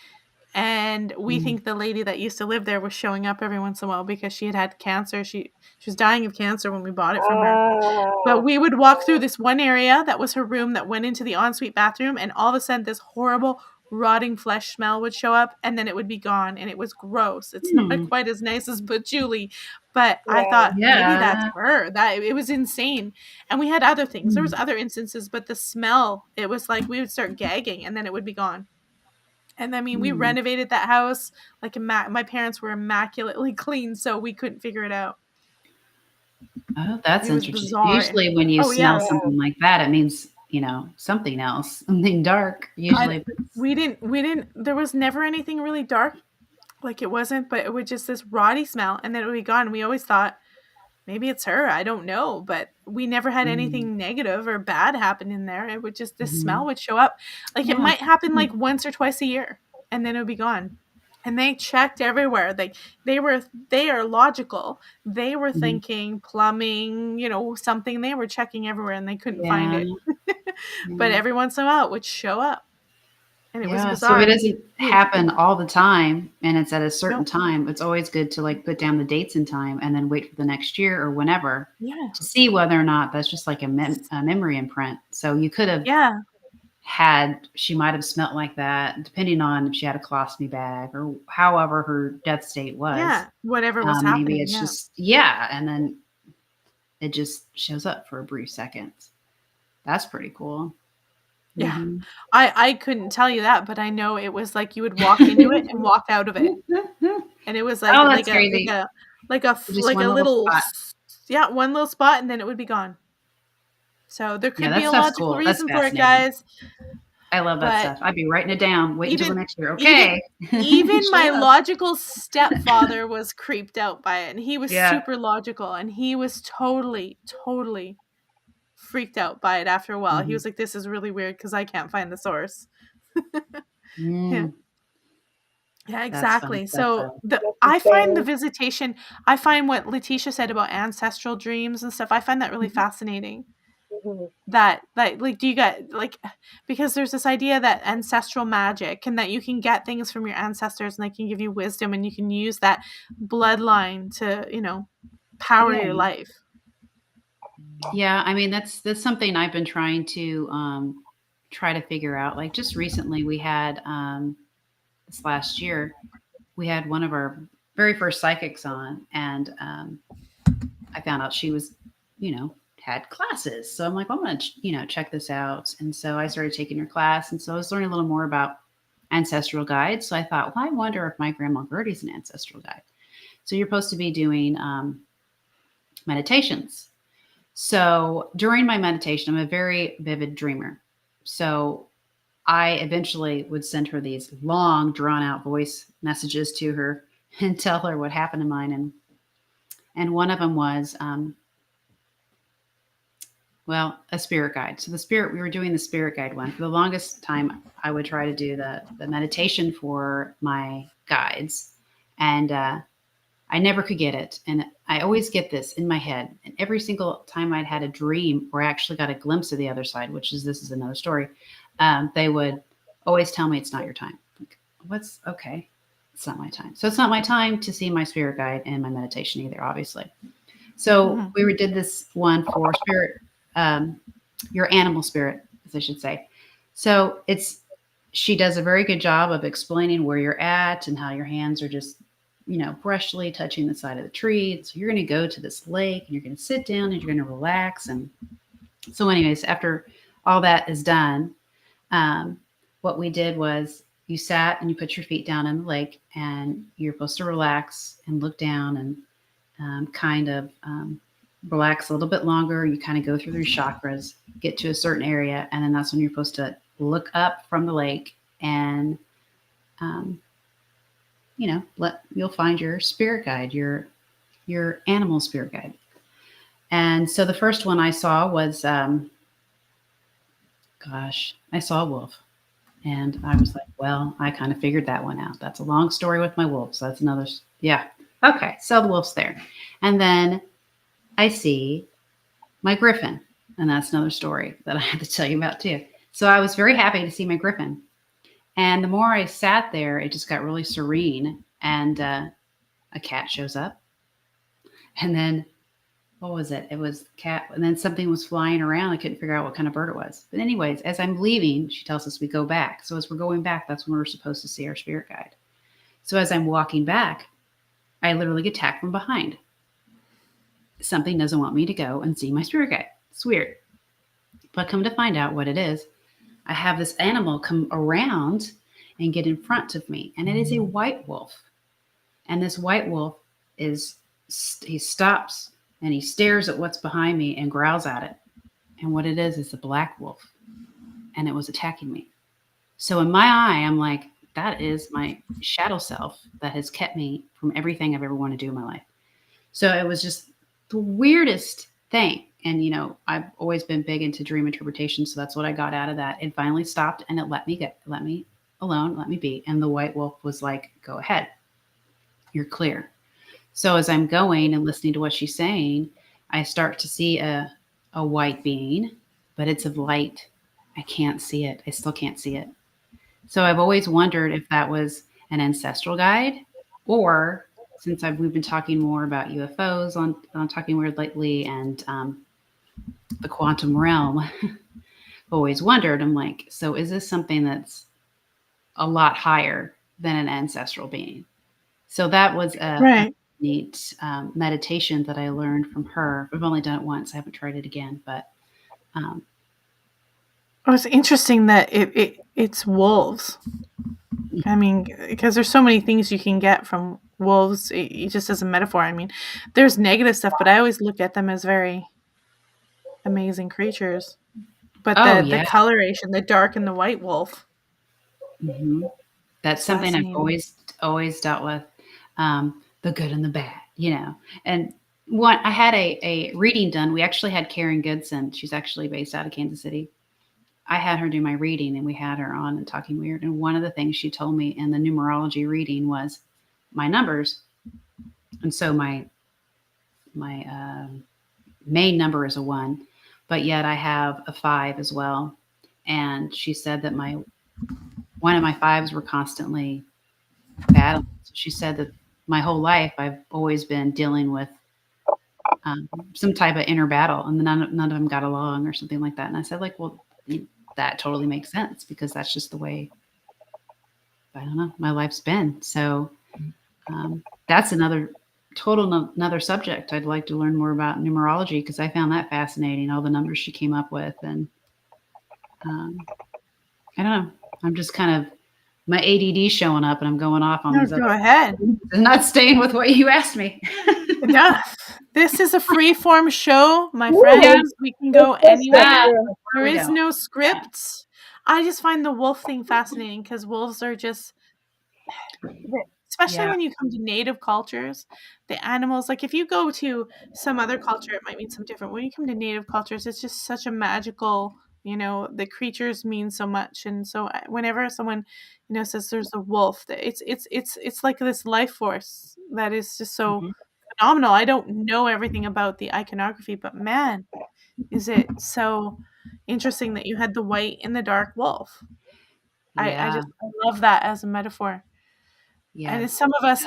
And we Mm. think the lady that used to live there was showing up every once in a while because she had cancer. She was dying of cancer when we bought it from her. But Ah. we would walk through this one area that was her room that went into the ensuite bathroom, and all of a sudden this horrible rotting flesh smell would show up, and then it would be gone, and it was gross. It's not Hmm. quite as nice as patchouli, but I Yeah. thought maybe that's Yeah. her. That it was insane. And we had other things. There was Mm. other instances, but the smell, it was like we would start gagging and then it would be gone. And I mean, we Mm. renovated that house like my parents were immaculately clean, so we couldn't figure it out. Oh, that's It was interesting. bizarre. Usually, when you Oh smell yeah. Yeah. something like that, it means something else, something dark. I Usually, if it's we didn't there was never anything really dark, like it wasn't, but it was just this rotty smell and then it would be gone. We always thought maybe it's her, I don't know, but we never had mm, anything negative or bad happen in there. It would just this smell mhm. would show up. Like it Yeah. might happen Mm. like once or twice a year and then it would be gone. And they checked everywhere. They are logical. They were Mhm. thinking plumbing, something. They were checking everywhere and they couldn't find Yeah. it. But Yeah. every once in a while it would show up and it was Yeah. So if bizarre. it And doesn't we happen all the time and it's at a certain no, time, it's always good to like put down the dates and time and then wait for the next year or whenever yeah. to see whether or not that's just like a memory imprint. So you could have Yeah. she might have smelt like that, depending on if she had a colostomy bag or however her death state was. Yeah. Whatever was Maybe happening. it's Yeah. just, yeah. And then it just shows up for a brief second. That's pretty cool. Yeah. Hmm. I couldn't tell you that, but I know it was like you would walk into it and walk out of it. And it was like Oh, like that's a like crazy. a like a Just like one a little little spot. yeah, one little spot and then it would be gone. So there Yeah, could be that a stuff's logical cool. That's reason for it, fascinating. guys, I love that but stuff. I'd be writing it down. Wait until the even next year. even Okay. even Show my up. logical stepfather was creeped out by it, and he was Yeah. super logical, and he was totally freaked out by it after a while. He Hmm. was like, "This is really weird because I can't find the source." Yeah. Mm, Yeah, that's fun exactly. stuff, So though. the That's I find the insane. visitation, I find what Letitia said about ancestral dreams and stuff, I find that really Mhm. fascinating. Hmm. That like do you get like because there's this idea that ancestral magic and that you can get things from your ancestors and they can give you wisdom and you can use that bloodline to, power Yeah. your life. Yeah. I mean, that's something I've been trying to try to figure out. Like just recently, we had this last year, we had one of our very first psychics on, and I found out she was, had classes. So I'm like, well, I'm going to, check this out. And so I started taking her class. And so I was learning a little more about ancestral guides. So I thought, well, I wonder if my grandma Gertie's an ancestral guide. So you're supposed to be doing meditations. So during my meditation, I'm a very vivid dreamer. So I eventually would send her these long, drawn out voice messages to her and tell her what happened to mine. And one of them was, well, a spirit guide. So we were doing the spirit guide one. For the longest time, I would try to do the meditation for my guides. And I never could get it. And I always get this in my head. And every single time I'd had a dream or actually got a glimpse of the other side, this is another story, they would always tell me it's not your time. Like, what's okay? It's not my time. So it's not my time to see my spirit guide and my meditation either, obviously. So Mhm. we did this one for spirit, your animal spirit, as I should say. So she does a very good job of explaining where you're at and how your hands are just, brushily touching the side of the tree. So you're going to go to this lake and you're going to sit down and you're going to relax. And so, anyways, after all that is done, what we did was you sat and you put your feet down in the lake and you're supposed to relax and look down and kind of relax a little bit longer. You kind of go through your chakras, get to a certain area, and then that's when you're supposed to look up from the lake and, um, you'll find your spirit guide, your animal spirit guide. And so the first one I saw was, I saw a wolf. And I was like, well, I kind of figured that one out. That's a long story with my wolves. So that's another, yeah. Okay, so the wolf's there. And then I see my griffin. And that's another story that I had to tell you about too. So I was very happy to see my griffin. And the more I sat there, it just got really serene. And a cat shows up. And then, what was it? It was cat. And then something was flying around. I couldn't figure out what kind of bird it was. But anyways, as I'm leaving, she tells us we go back. So as we're going back, that's when we're supposed to see our spirit guide. So as I'm walking back, I literally get attacked from behind. Something doesn't want me to go and see my spirit guide. It's weird. But come to find out what it is, I have this animal come around and get in front of me. And it is a white wolf. And this white wolf he stops and he stares at what's behind me and growls at it. And what it is a black wolf. And it was attacking me. So in my eye, I'm like, that is my shadow self that has kept me from everything I've ever wanted to do in my life. So it was just the weirdest thing. And, I've always been big into dream interpretation. So that's what I got out of that. It finally stopped and it let me alone, let me be. And the white wolf was like, go ahead. You're clear. So as I'm going and listening to what she's saying, I start to see a white being, but it's of light. I can't see it. I still can't see it. So I've always wondered if that was an ancestral guide, or since we've been talking more about UFOs on Talking Weird lately and the quantum realm, I've always wondered, I'm like, so is this something that's a lot higher than an ancestral being? So that was a neat meditation that I learned from her. I've only done it once. I haven't tried it again, but it's interesting that it's wolves. I mean, because there's so many things you can get from wolves, just as a metaphor. I mean, there's negative stuff, but I always look at them as very amazing creatures. But the coloration, the dark and the white wolf. Mm-hmm. That's something I've always dealt with. The good and the bad, And I had a reading done. We actually had Karen Goodson. She's actually based out of Kansas City. I had her do my reading, and we had her on and Talking Weird. And one of the things she told me in the numerology reading was my numbers. And so my main number is a 1, but yet I have a 5 as well. And she said that one of my 5s were constantly battling. So she said that my whole life I've always been dealing with some type of inner battle, and none of them got along or something like that. And I said, like, well, that totally makes sense, because that's just the way, I don't know, my life's been. So that's another subject I'd like to learn more about, numerology, because I found that fascinating, all the numbers she came up with. And I don't know, I'm just kind of, my ADD showing up, and I'm going off on these go ahead. And not staying with what you asked me. Yeah, this is a free-form show, my friends. Yeah. We can go anywhere. There is no scripts. I just find the wolf thing fascinating, because wolves are just, especially when you come to native cultures, the animals, like if you go to some other culture, it might mean something different. When you come to native cultures, it's just such a magical, the creatures mean so much. And so whenever someone, says there's a wolf, it's like this life force that is just so phenomenal. I don't know everything about the iconography, but man, is it so interesting that you had the white and the dark wolf. I love that as a metaphor. Yeah. And some of us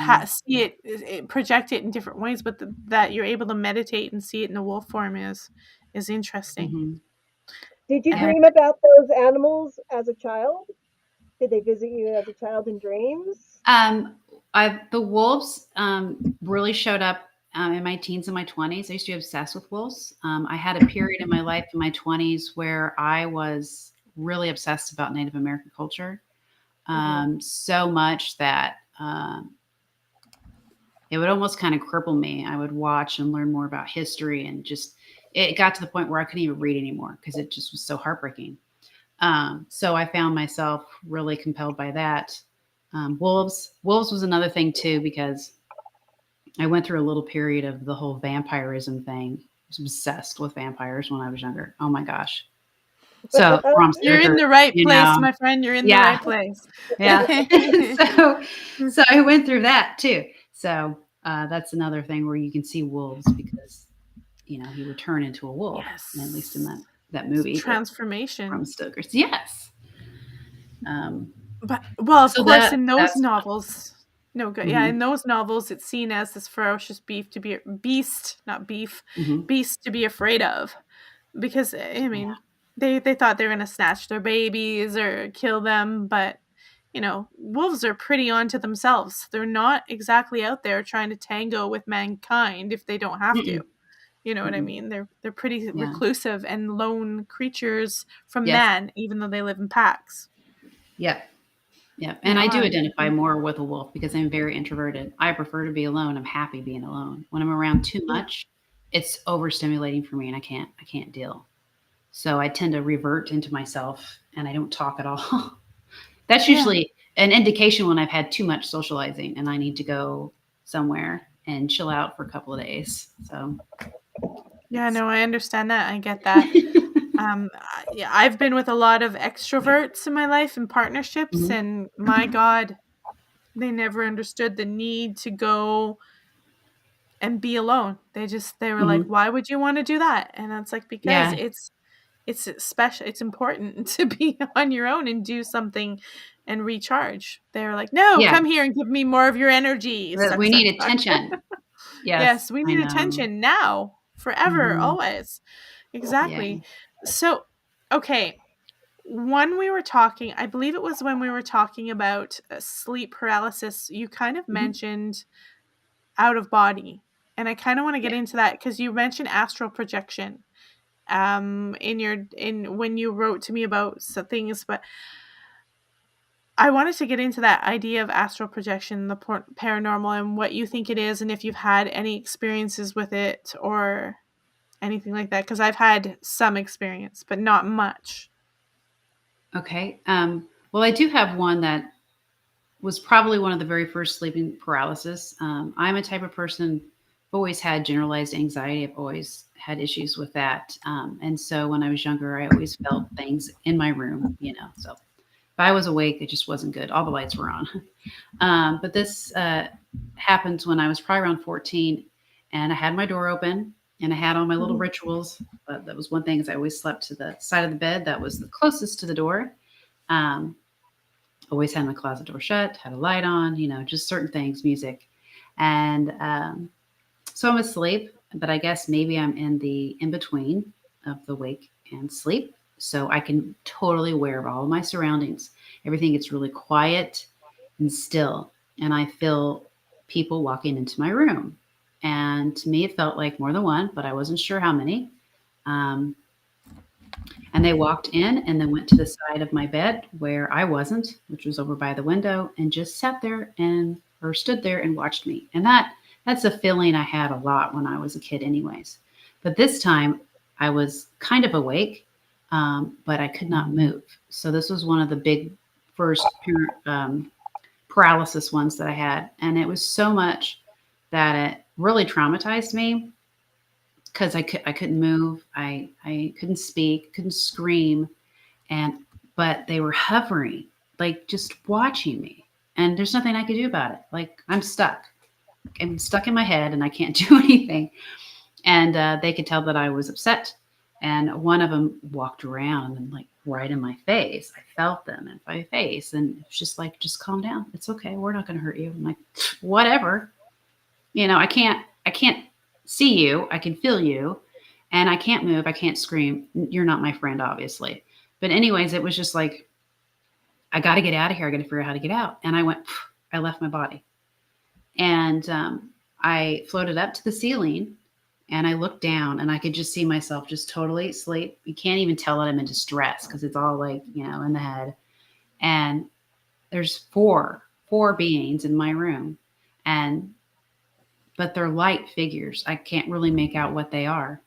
see it, project it in different ways, but that you're able to meditate and see it in the wolf form is interesting. Mm-hmm. Did you dream about those animals as a child? Did they visit you as a child in dreams? The wolves really showed up in my teens and my 20s. I used to be obsessed with wolves. I had a period in my life in my 20s where I was really obsessed about Native American culture. So much that it would almost kind of cripple me. I would watch and learn more about history, and just it got to the point where I couldn't even read anymore because it just was so heartbreaking. So I found myself really compelled by that. Wolves was another thing too, because I went through a little period of the whole vampirism thing. I was obsessed with vampires when I was younger. Oh my gosh. So Bram You're in Stoker, the right you place, know, my friend. You're in the yeah, right place. yeah. So I went through that too. So that's another thing where you can see wolves, because he would turn into a wolf, at least in Yes. that It's movie, the Bram transformation. Stoker's. Yes. Um, But well, of so course, in those that's novels, no good. Yeah, hmm in those novels, it's seen as this ferocious beast, not beef, hmm beast to be afraid of, because I yeah, mean, they thought they were gonna snatch their babies or kill them, but wolves are pretty onto themselves. They're not exactly out there trying to tango with mankind if they don't have to. mm-mm, You know what I mm-mm. mean? They're pretty Yeah, reclusive and lone creatures from yes, man, even though they live in packs. yep. Yeah, and I do Yeah. identify more with a wolf because I'm very introverted. I prefer to be alone. I'm happy being alone. When I'm around too Yeah. much, it's overstimulating for me, and I can't deal. So I tend to revert into myself, and I don't talk at all. That's Yeah. usually an indication when I've had too much socializing and I need to go somewhere and chill out for a couple of days. So Yeah, it's no, I understand that. I get that. Yeah, I've been with a lot of extroverts in my life in partnerships, Mhm, and my God, they never understood the need to go and be alone. They were like, mhm. "Why would you want to do that?" And it's like, because Yeah, it's special. It's important to be on your own and do something and recharge. They were like, "No, yeah. come here and give me more of your energy." That Suck, we suck, need suck. attention. Yes, Yes, we I need know. attention now, forever, Mhm. always. Yeah. Exactly. So, okay, when we were talking, I believe it was when we were talking about sleep paralysis, you kind of Mhm. mentioned out of body. And I kind of want to Yeah. get into that because you mentioned astral projection in when you wrote to me about some things, but I wanted to get into that idea of astral projection, the paranormal, and what you think it is, and if you've had any experiences with it or anything like that, because I've had some experience, but not much. Okay. Well, I do have one that was probably one of the very first sleeping paralysis. I'm a type of person who always had generalized anxiety. I've always had issues with that. And so when I was younger, I always felt things in my room. So if I was awake, it just wasn't good. All the lights were on. But this happened when I was probably around 14, and I had my door open and I had all my little Mhm. rituals. But that was one thing, is I always slept to the side of the bed that was the closest to the door. Um, Always had my closet door shut, had a light on, just certain things, music. And so I'm asleep, but I guess maybe I'm in the in between of the wake and sleep. So I can totally aware of all of my surroundings. Everything gets really quiet and still. And I feel people walking into my room. And to me, it felt like more than one, but I wasn't sure how many. Um, and they walked in and then went to the side of my bed where I wasn't, which was over by the window, and just sat there or stood there and watched me. And that's a feeling I had a lot when I was a kid, anyways. But this time I was kind of awake, but I could not move. So this was one of the big first paralysis ones that I had. And it was so much that it really traumatized me, because I couldn't move. I couldn't speak, couldn't scream, but they were hovering, like just watching me. And there's nothing I could do about it. Like I'm stuck. I'm stuck in my head and I can't do anything. And they could tell that I was upset. And one of them walked around and like right in my face. I felt them in my face, and it was just like, just calm down. It's okay. We're not going to hurt you. I'm like, whatever. I can't see you. I can feel you, and I can't move. I can't scream. You're not my friend, obviously. But anyways, it was just like, I got to get out of here. I got to figure out how to get out. And I left my body, and I floated up to the ceiling, and I looked down, and I could just see myself just totally asleep. You can't even tell that I'm in distress because it's all like, in the head. And there's four beings in my room, and but they're light figures. I can't really make out what they are.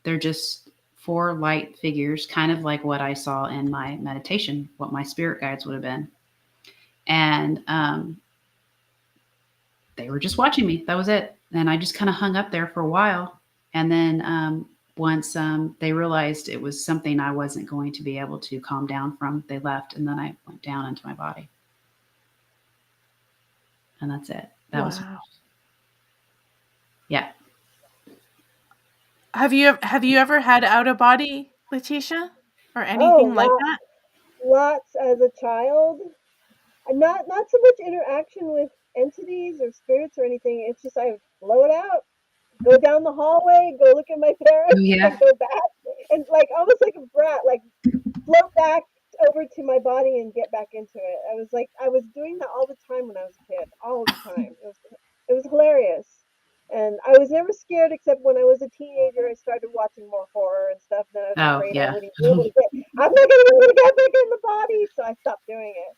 They're just 4 light figures, kind of like what I saw in my meditation, what my spirit guides would have been. And they were just watching me. That was it. And I just kind of hung up there for a while. And then once they realized it was something I wasn't going to be able to calm down from, they left. And then I went down into my body. And that's it. That was, yeah. Have you ever had out of body, Letitia, or anything like that? Lots as a child. Not so much interaction with entities or spirits or anything. It's just I blow it out, go down the hallway, go look at my parents, and go back, and like almost like a brat, like float back over to my body and get back into it. I was doing that all the time when I was a kid, all the time. It was hilarious. And I was never scared except when I was a teenager. I started watching more horror and stuff. Then I was afraid I wouldn't be able to I'm not going to be able to get back in the body, so I stopped doing it.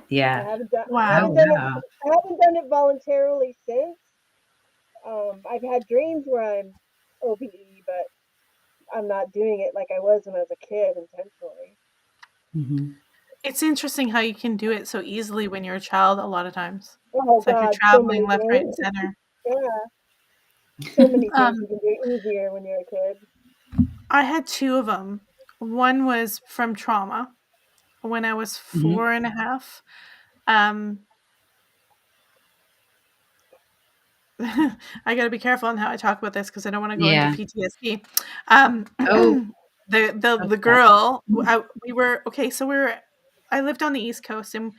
Yeah. I haven't done it voluntarily since. I've had dreams where I'm OBE, but I'm not doing it like I was when I was a kid intentionally. Mm-hmm. It's interesting how you can do it so easily when you're a child. A lot of times, it's like you're traveling left, right, and center. Yeah, so many things you can do easier when you're a kid. I had 2 of them. One was from trauma when I was 4 and a half. I got to be careful on how I talk about this because I don't want to go into PTSD. The girl, I lived on the East Coast and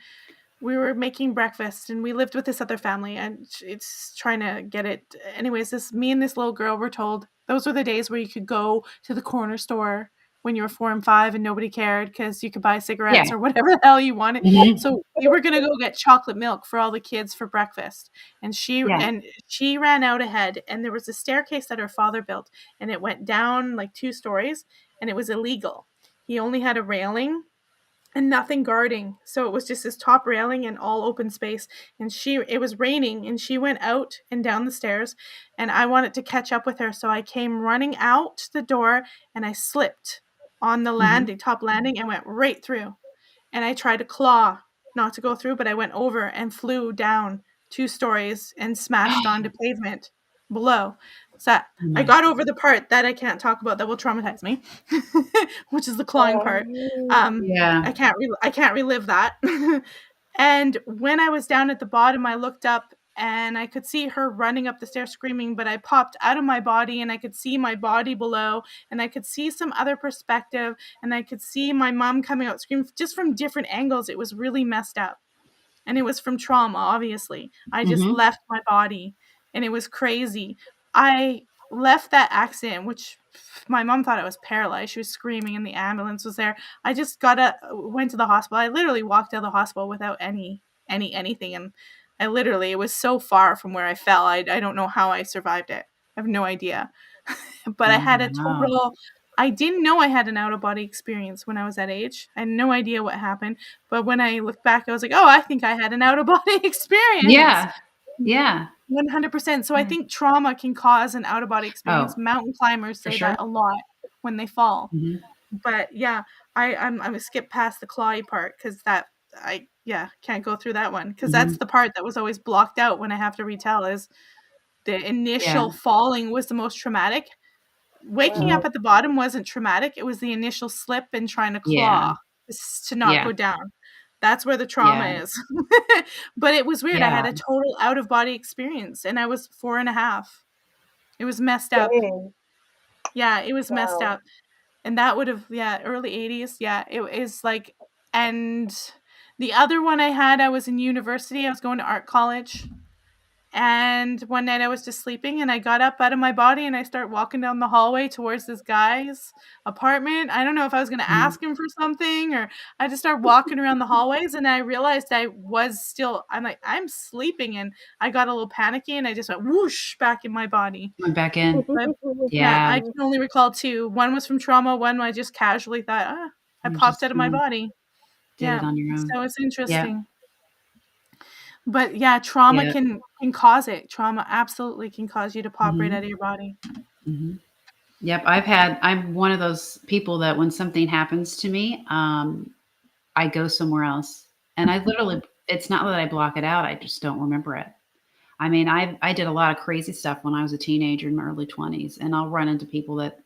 we were making breakfast and we lived with this other family and it's trying to get it. Anyways, me and this little girl were told those were the days where you could go to the corner store when you were 4 and 5 and nobody cared because you could buy cigarettes or whatever the hell you wanted. Mm-hmm. So we were going to go get chocolate milk for all the kids for breakfast. And she ran out ahead and there was a staircase that her father built and it went down like 2 stories and it was illegal. He only had a railing and nothing guarding. So it was just this top railing and all open space. And it was raining and she went out and down the stairs and I wanted to catch up with her. So I came running out the door and I slipped on the top landing and went right through. And I tried to claw not to go through, but I went over and flew down 2 stories and smashed onto pavement below. So I got over the part that I can't talk about that will traumatize me, which is the clawing part. I can't relive that. And when I was down at the bottom, I looked up and I could see her running up the stairs screaming, but I popped out of my body and I could see my body below and I could see some other perspective and I could see my mom coming out screaming just from different angles. It was really messed up. And it was from trauma, obviously. I just left my body and it was crazy. I left that accident, which my mom thought I was paralyzed. She was screaming and the ambulance was there. I just went to the hospital. I literally walked out of the hospital without anything. And it was so far from where I fell. I don't know how I survived it. I have no idea. But I had I didn't know I had an out-of-body experience when I was that age. I had no idea what happened. But when I looked back, I was like, oh, I think I had an out-of-body experience. Yeah. Yeah. 100%. So I think trauma can cause an out-of-body experience. Mountain climbers say that a lot when they fall. Mm-hmm. But yeah, I'm going to skip past the clawy part because can't go through that one. Because that's the part that was always blocked out when I have to retell is the initial falling was the most traumatic. Waking up at the bottom wasn't traumatic. It was the initial slip and trying to claw to not go down. That's where the trauma is. But it was weird. I had a total out-of-body experience, and I was 4 and a half. It was messed up. Yeah, it was messed up. And that would have, early 80s. Yeah, it is like, and the other one I was in university. I was going to art college. And one night I was just sleeping and I got up out of my body and I started walking down the hallway towards this guy's apartment. I don't know if I was going to ask him for something or I just started walking around the hallways and I realized I'm sleeping and I got a little panicky and I just went whoosh back in my body. Went back in. I can only recall 2. One was from trauma. One I just casually thought, I popped out of my body. Did it on your own. So it's interesting. But yeah, trauma Yeah. can cause it. Trauma absolutely can cause you to pop right Hmm. out of your body. Hmm. Yep. I'm one of those people that when something happens to me, I go somewhere else. And I literally, it's not that I block it out. I just don't remember it. I mean, I did a lot of crazy stuff when I was a teenager in my early 20s, and I'll run into people that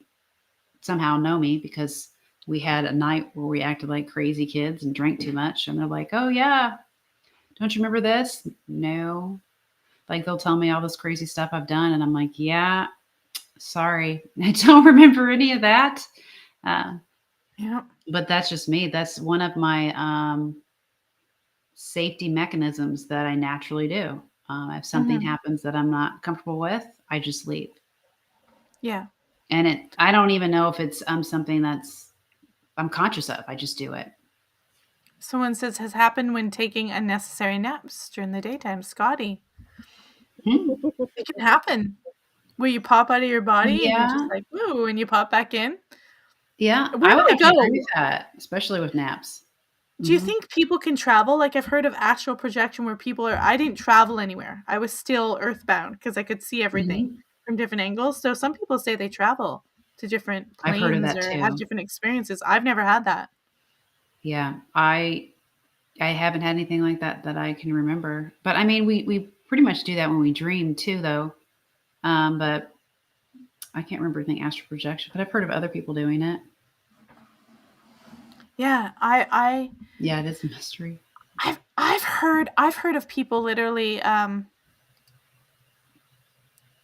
somehow know me because we had a night where we acted like crazy kids and drank too much. And they're like, oh, yeah, don't you remember this? No. Like they'll tell me all this crazy stuff I've done. And I'm like, yeah, sorry. I don't remember any of that. Uh, Yeah. but that's just me. That's one of my safety mechanisms that I naturally do. If something Mhm. happens that I'm not comfortable with, I just leave. Yeah. And I don't even know if it's something that's I'm conscious of. I just do it. Someone says has happened when taking unnecessary naps during the daytime. Scotty, Hmm. it can happen where you pop out of your body and you're just Yeah. like, woo, and you pop back in. Yeah. Where I do would I have to agree go? with that, especially with naps. Do you Hmm. think people can travel? Like I've heard of astral projection where people are. I didn't travel anywhere. I was still earthbound because I could see everything Hmm. from different angles. So some people say they travel to different I've heard of planes that or have too. different experiences. I've never had that. Yeah. I haven't had anything like that that I can remember. But I mean, we pretty much do that when we dream too, though. But I can't remember anything astral projection. But I've heard of other people doing it. Yeah, Yeah, it is a mystery. I've heard of people literally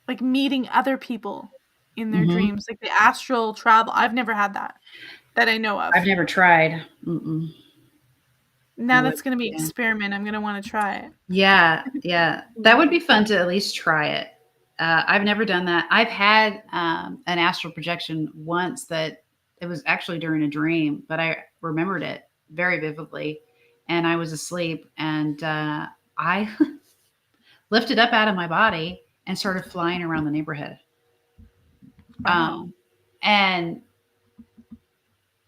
like meeting other people in their Hmm. dreams, like the astral travel. I've never had that I know I've of. never tried. Mm-mm. I Now would. that's going to be Yeah. experiment. I'm going to want to try it. Yeah, yeah, that would be fun to at least try it. I've never done that. I've had an astral projection once that it was actually during a dream, but I remembered it very vividly. And I was asleep, and I lifted up out of my body and started flying around the neighborhood. Wow. And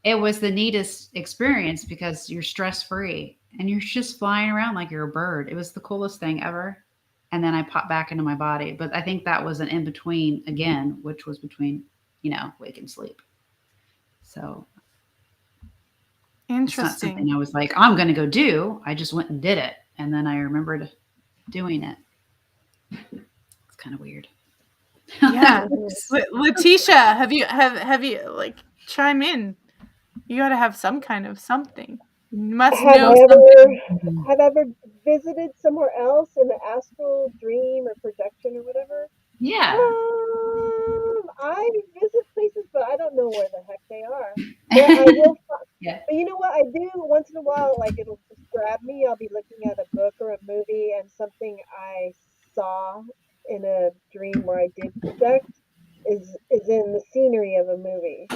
it was the neatest experience because you're stress free and you're just flying around like you're a bird. It was the coolest thing ever. And then I popped back into my body. But I think that was an in between again, which was between, wake and sleep. So it's not Interesting. something I was like, I'm going to go do. I just went and did it. And then I remembered doing it. It's kind of weird. Yeah. Mhm. Letitia, have you like chime in? You got to have some kind of something. You must Have know I ever something. have I ever visited somewhere else in an astral dream or projection or whatever? Yeah. I visit places, but I don't know where the heck they are. But I will. Yeah. But you know what? I do once in a while. Like it'll just grab me. I'll be looking at a book or a movie, and something I saw in a dream where I did project is in the scenery of a movie,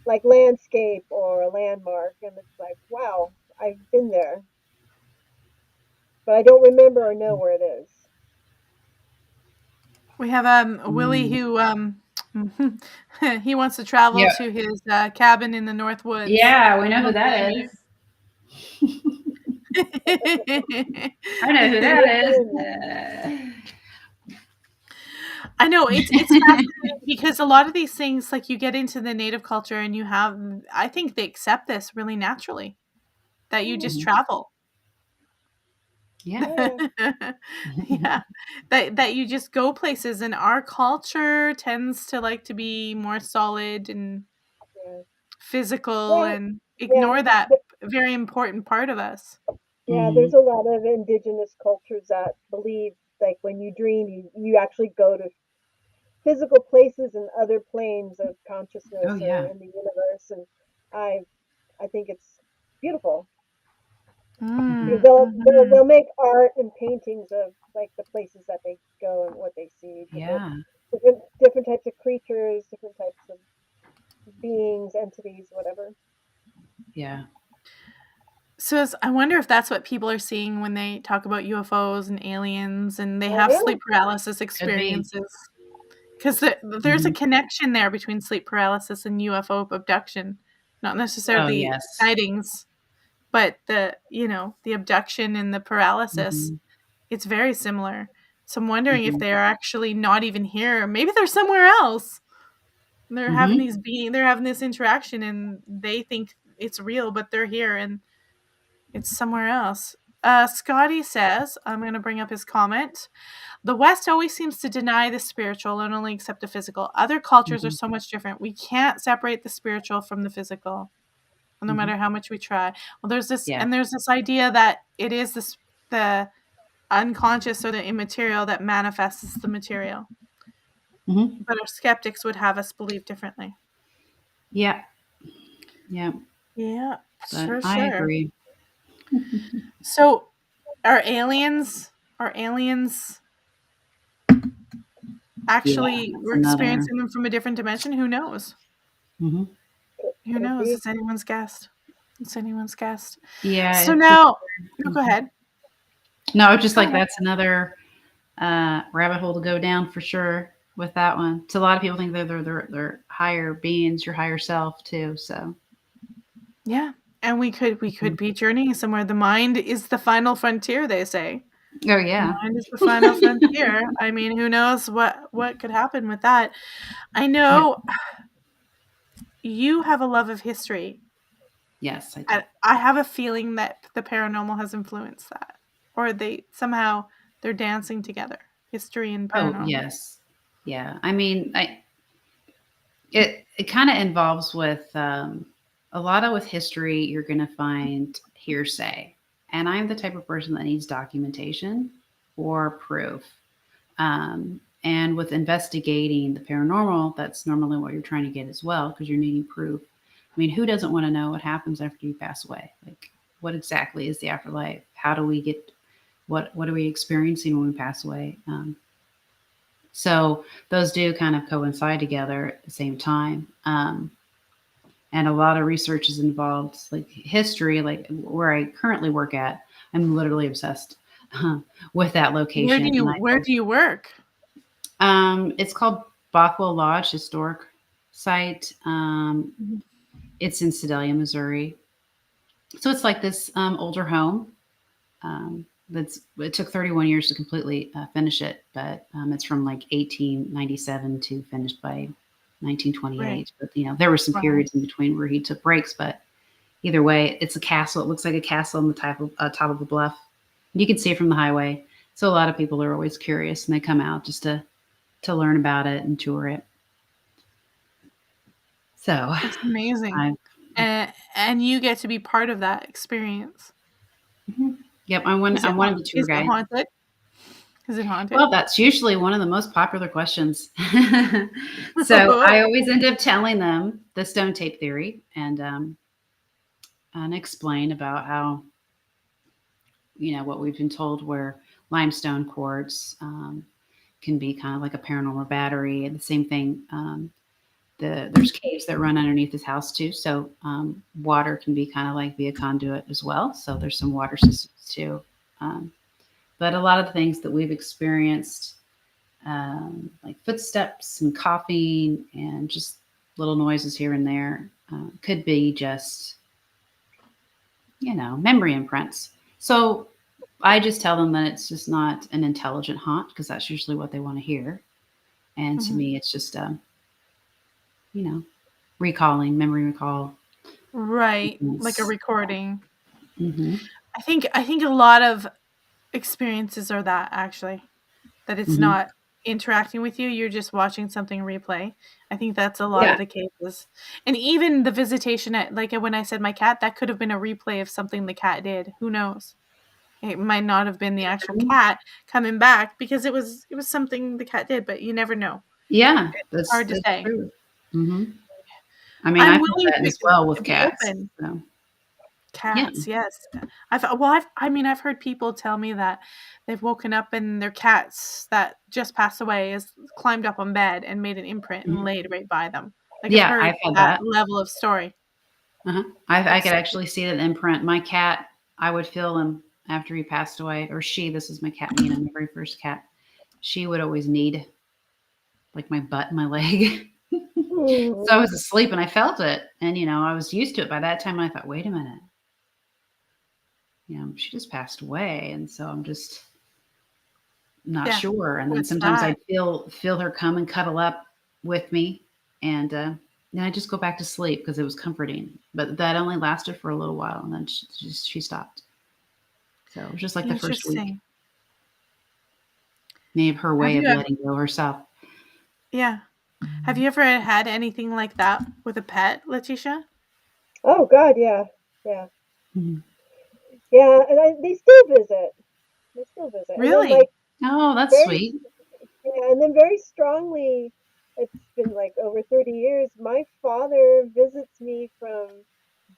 like landscape or a landmark, and it's like, wow, I've been there, but I don't remember or know where it is. We have Willie Mm. who he wants to travel Yeah. to his cabin in the North Woods. Yeah. We I know who don't blame that you. is. I know who that is. I know it's fascinating because a lot of these things, like you get into the native culture and you have, I think they accept this really naturally that you just Hmm. Mhm. travel. Yeah. Oh yeah, Yeah, that you just go places, and our culture tends to like to be more solid and yeah, physical yeah, and yeah. ignore that Th- very important part of us. yeah, Mhm. there's a lot of indigenous cultures that believe like when you dream, you actually go to physical places and other planes of Oh consciousness or yeah. in the universe, and I I think it's beautiful. Because Mm, they'll mhm. make art and paintings of like the places that they go and what they see, Yeah. different types of creatures, different types of beings, entities, whatever. Yeah. So I wonder if that's what people are seeing when they talk about UFOs and aliens and they Oh have yeah, sleep paralysis Could be. experiences. Because there's a Mhm. connection there between sleep paralysis and UFO abduction, not Oh necessarily yes. sightings. but the abduction and the paralysis, Mm-hmm. it's very similar. So I'm wondering if Mm-hmm. they are actually not even here. Maybe they're somewhere else. They're having Mm-hmm. they're having this interaction and they think it's real, but they're here and it's somewhere else. Scotty says, I'm going to bring up his comment. The West always seems to deny the spiritual and only accept the physical. Other cultures are Mm-hmm. so much different. We can't separate the spiritual from the physical, no Mm-hmm. matter how much we try. Well, Yeah. there's this idea that it is the unconscious or the immaterial that manifests the material. Mm-hmm. But our skeptics would have us believe differently. Yeah. Yeah. Yeah, But sure, I sure. agree. So, are aliens Yeah, actually that's we're another. experiencing them from a different dimension? Who knows? Mm-hmm. Who Could knows? be. It's anyone's guess. It's anyone's guess. Yeah, So it's now, no, go mhm. ahead. No, just Go like ahead. that's another rabbit hole to go down for sure with that one. So a lot of people think they're higher beings, your higher self too. So Yeah, and we could mhm. be journeying somewhere. The mind is the final frontier, they say. Oh The yeah. mind is the final frontier. I mean, who knows what could happen with that? I Yeah. know you have a love of history. Yes, I do. And I have a feeling that the paranormal has influenced that, or they're dancing together, history and Oh paranormal. yes. Yeah. I mean, it kind of involves with a lot of with history. You're going to find hearsay, and I'm the type of person that needs documentation or proof. And with investigating the paranormal, that's normally what you're trying to get as well, because you're needing proof. I mean, who doesn't want to know what happens after you pass away? Like, what exactly is the afterlife? How do we get what are we experiencing when we pass away? So those do kind of coincide together at the same time. And a lot of research is involved, like history, like where I currently work at. I'm literally obsessed with that location. And Where do you work? it's called Bothwell Lodge Historic Site. Mhm. It's in Sedalia, Missouri. So it's like this older home. It took 31 years to completely finish it, but it's from like 1897 to finished by Right. 1928. But there were some Wow. periods in between where he took breaks. But either way, it's a castle. It looks like a castle on the top of a bluff. You can see it from the highway. So a lot of people are always curious, and they come out just to learn about it and tour it. So That's amazing. I, And you get to be part of that experience. mhm. Yep, I'm one of the tour Is it guides. haunted? Is it haunted? Well, that's usually one of the most popular questions. So I always end up telling them the stone tape theory and explain about how what we've been told, where limestone quartz can be kind of like a paranormal battery, and the same thing. There's caves that run underneath his house too, so water can be kind of like be a conduit as well. So there's some water systems too. Um, but a lot of the things that we've experienced, like footsteps and coughing and just little noises here and there, could be just memory imprints. So I just tell them that it's just not an intelligent haunt, because that's usually what they want to hear. And to Mhm. me, it's just recalling, memory recall. Right, like a recording. Mm-hmm. I think a lot of experiences are that actually, that it's Mm-hmm. not interacting with you, you're just watching something replay. I think that's a lot Yeah. of the cases. And even the visitation at like when I said my cat, that could have been a replay of something the cat did. Who knows? It might not have been the actual cat coming back because it was something the cat did, but you never know. Yeah, It's that's hard to that's say. true. Mm-hmm. I mean, I'm I've had willing that to as well with to be cats. open. So yeah. Cats, yes. I've heard people tell me that they've woken up and their cats that just passed away has climbed up on bed and made an imprint and Mhm. laid right by them. Like, I've Yeah, heard I've had that that. level of story. Uh-huh. I could It's actually see that imprint. My cat, I would feel him after he passed away, or she. This is my cat, Nina, my very first cat. She would always need like my butt and my leg. So I Hmm. was asleep and I felt it, and I was used to it by that time. And I thought, wait a minute, she just passed away. And so I'm just not Yeah. sure. And then What's sometimes that? I feel her come and cuddle up with me, and then I just go back to sleep because it was comforting. But that only lasted for a little while, and then she stopped. So it was just like the first week. Interesting. Maybe her Have way you of ever? letting go herself. Yeah. Have you ever had anything like that with a pet, Letitia? Oh God, yeah, yeah, Mhm. yeah. And they still visit. They still visit, and then Really? like Oh, that's very, sweet. yeah, and then very strongly. It's been like over 30 years. My father visits me from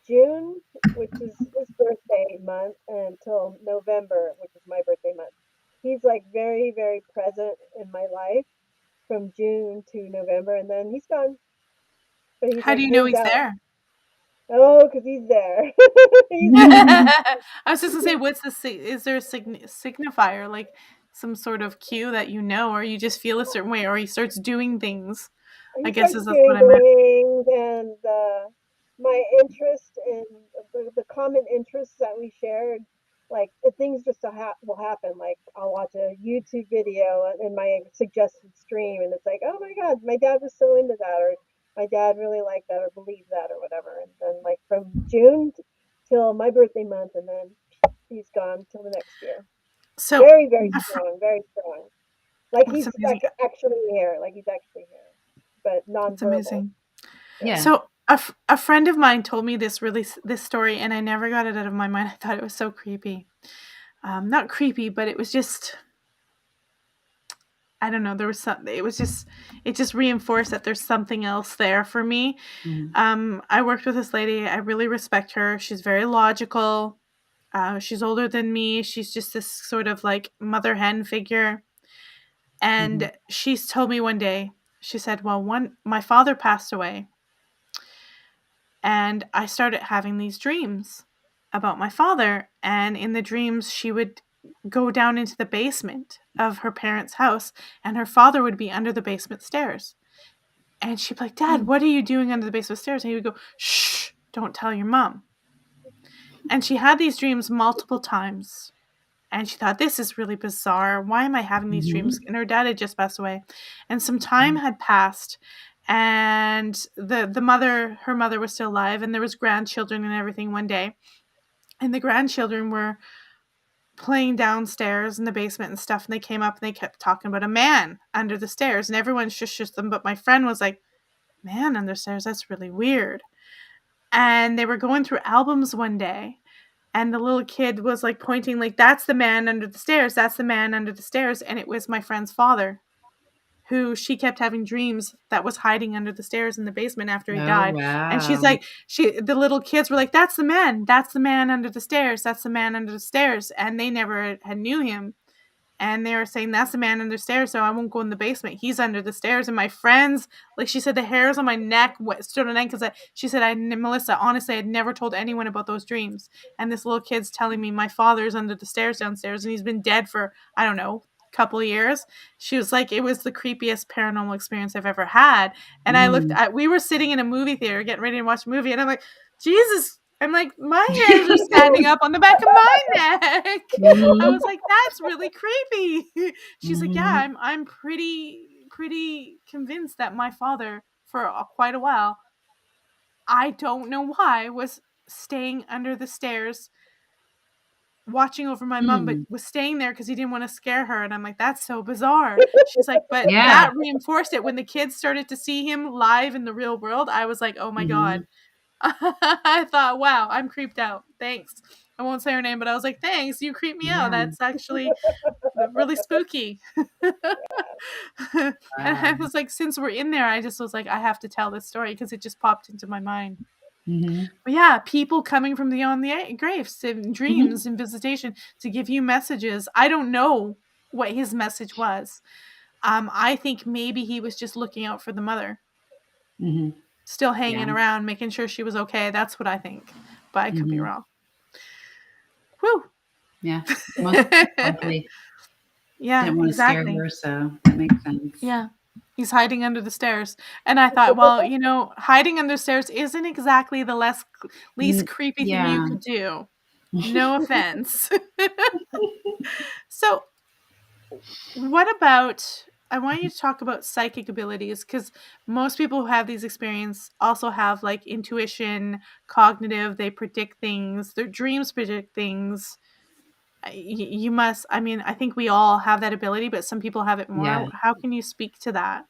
June, which is his birthday month, until November, which is my birthday month. He's like very, very present in my life from June to November, and then he's gone. But he's How do like you know hangs he's out. there? Oh, because he's there. He's there. I was just gonna say, what's is there a signifier, like some sort of cue that you know, or you just feel a certain way, or he starts doing things? I He guess starts is that's doing what I meant. things, and my interest in the common interests that we shared, like things just will happen. Like I'll watch a YouTube video in my suggested stream, and it's like, oh my God, my dad was so into that, or my dad really liked that, or believed that, or whatever. And then like from June till my birthday month, and then he's gone till the next year. So Very, very a fr- strong, very strong. Like that's he's amazing. actually here, like he's actually here, but That's nonverbal. amazing. Yeah. Yeah. So a friend of mine told me this story, and I never got it out of my mind. I thought it was so creepy. Not creepy, but it was just, I don't know. There was some. It just reinforced that there's something else there for me. Mhm. I worked with this lady. I really respect her. She's very logical. She's older than me. She's just this sort of like mother hen figure. Mhm. And she's told me one day, she said, well, my father passed away, and I started having these dreams about my father. And in the dreams, she would go down into the basement of her parents' house, and her father would be under the basement stairs. And she'd be like, Dad, Mm. what are you doing under the basement stairs? And he would go, shh, don't tell your mom. And she had these dreams multiple times. And she thought, this is really bizarre. Why am I having these dreams? Mhm. And her dad had just passed away. And some time had passed. And her mother was still alive. And there was grandchildren and everything one day. And the grandchildren were playing downstairs in the basement and stuff. And they came up and they kept talking about a man under the stairs. And everyone shushes them. But my friend was like, man under the stairs? That's really weird. And they were going through albums one day. And the little kid was like pointing, like, that's the man under the stairs. That's the man under the stairs. And it was my friend's father, who she kept having dreams that was hiding under the stairs in the basement after he Oh, died. And she's wow. like, the little kids were like, that's the man. That's the man under the stairs. That's the man under the stairs. And they never had knew him. And they were saying, that's the man under the stairs, so I won't go in the basement. He's under the stairs. And my friends, like she said, the hairs on my neck stood on end because she said, Melissa, honestly, I'd never told anyone about those dreams. And this little kid's telling me my father's under the stairs downstairs, and he's been dead for, I don't know, a couple of years. She was like, it was the creepiest paranormal experience I've ever had. And Mm. we were sitting in a movie theater getting ready to watch a movie, and I'm like, Jesus. I'm like, my hairs are standing up on the back of my neck. I Mhm. was like, that's really creepy. She's like, yeah, Mhm. I'm pretty convinced that my father, for quite a while, I don't know why, was staying under the stairs watching over my mom, but Mm. was staying there because he didn't want to scare her. And I'm like, that's so bizarre. She's like, but Yeah. that reinforced it when the kids started to see him live in the real world. I was like, oh my God. Mhm. I thought, wow, I'm creeped out. Thanks. I won't say her name, but I was like, thanks. You creep me out. Yeah. That's actually really spooky. And I Wow. was like, since we're in there, I just was like, I have to tell this story because it just popped into my mind. Mhm. But yeah, people coming from beyond the graves in Mhm. dreams and visitation to give you messages. I don't know what his message was. I think maybe he was just looking out for the mother, Mhm. still Yeah. hanging around, making sure she was okay. That's what I think, but I could be Mhm. wrong. Whew. Yeah. Most likely Yeah, didn't want to scare exactly. her, so that makes sense. Yeah. He's hiding under the stairs. And I thought, well, hiding under the stairs isn't exactly the least Mm, creepy thing you yeah. could do. No offense. So, what about? I want you to talk about psychic abilities, because most people who have these experiences also have like intuition, cognitive. They predict things. Their dreams predict things. You must. I mean, I think we all have that ability, but some people have it Yeah. more. How can you speak to that?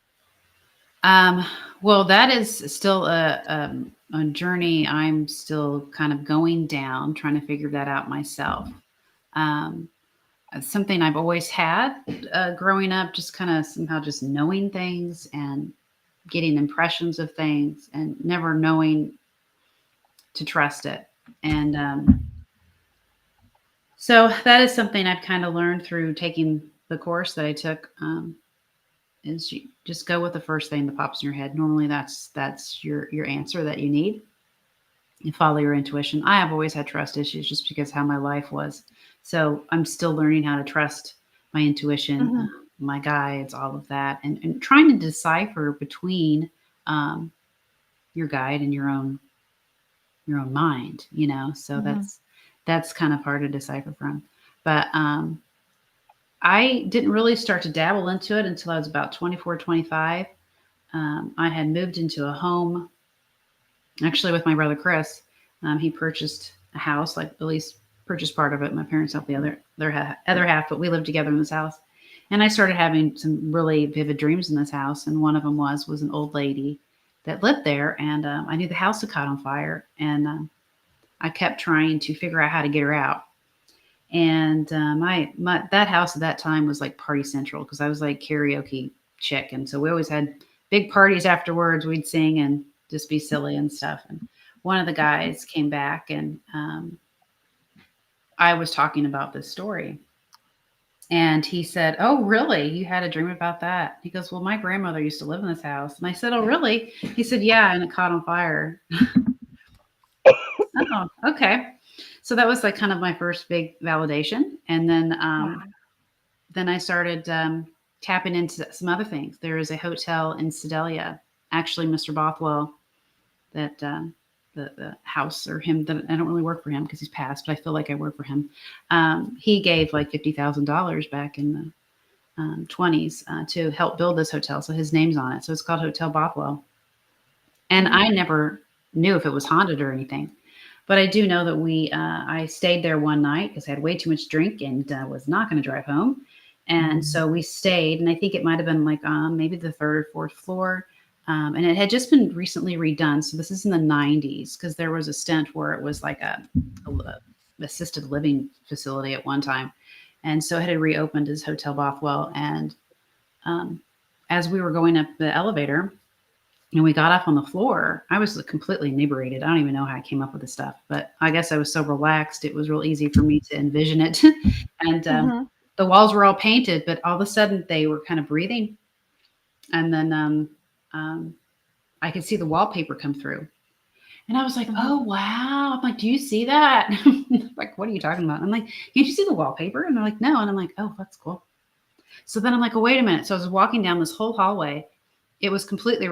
Um, well, that is still a journey I'm still kind of going down, trying to figure that out myself. Um, Something I've always had growing up, just kind of somehow just knowing things and getting impressions of things and never knowing to trust it. And so that is something I've kind of learned through taking the course that I took. Is you just go with the first thing that pops in your head. Normally, that's your answer that you need. You follow your intuition. I have always had trust issues just because how my life was. So I'm still learning how to trust my intuition, Mhm. my guides, all of that, and trying to decipher between um, your guide and your own mind. You know, so Mhm. that's kind of hard to decipher from. But I didn't really start to dabble into it until I was about 24, 25. I had moved into a home actually with my brother Chris. He purchased a house, like at least purchased part of it. My parents helped the other half, but we lived together in this house. And I started having some really vivid dreams in this house. And one of them was an old lady that lived there, and I knew the house had caught on fire, and I kept trying to figure out how to get her out. And my that house at that time was like party central because I was like karaoke chick, and so we always had big parties afterwards. We'd sing and just be silly and stuff. And one of the guys came back, and I was talking about this story, and he said, "Oh, really? You had a dream about that?" He goes, "Well, my grandmother used to live in this house," and I said, "Oh, really?" He said, "Yeah, and it caught on fire." Oh, okay. So that was like kind of my first big validation, and Wow. then I started tapping into some other things. There is a hotel in Sedalia. Actually, Mr. Bothwell, that the house or him that I don't really work for him because he's passed, but I feel like I work for him. He gave like $50,000 back in the 20s to help build this hotel. So his name's on it. So it's called Hotel Bothwell. And Mhm. I never knew if it was haunted or anything. But I do know that I stayed there one night because I had way too much drink and was not going to drive home. And so we stayed, and I think it might have been like maybe the third or fourth floor. And it had just been recently redone. So this is in the 90s because there was a stint where it was like a assisted living facility at one time. And so it had reopened as Hotel Bothwell. And um, as we were going up the elevator, and we got up on the floor. I was completely inebriated. I don't even know how I came up with this stuff, but I guess I was so relaxed. It was real easy for me to envision it. And Mhm. the walls were all painted, but all of a sudden they were kind of breathing. And then um, I could see the wallpaper come through. And I was like, Mhm. oh, wow. I'm like, do you see that? Like, what are you talking about? I'm like, can't you see the wallpaper? And they're like, no. And I'm like, oh, that's cool. So then I'm like, oh, wait a minute. So I was walking down this whole hallway. It was completely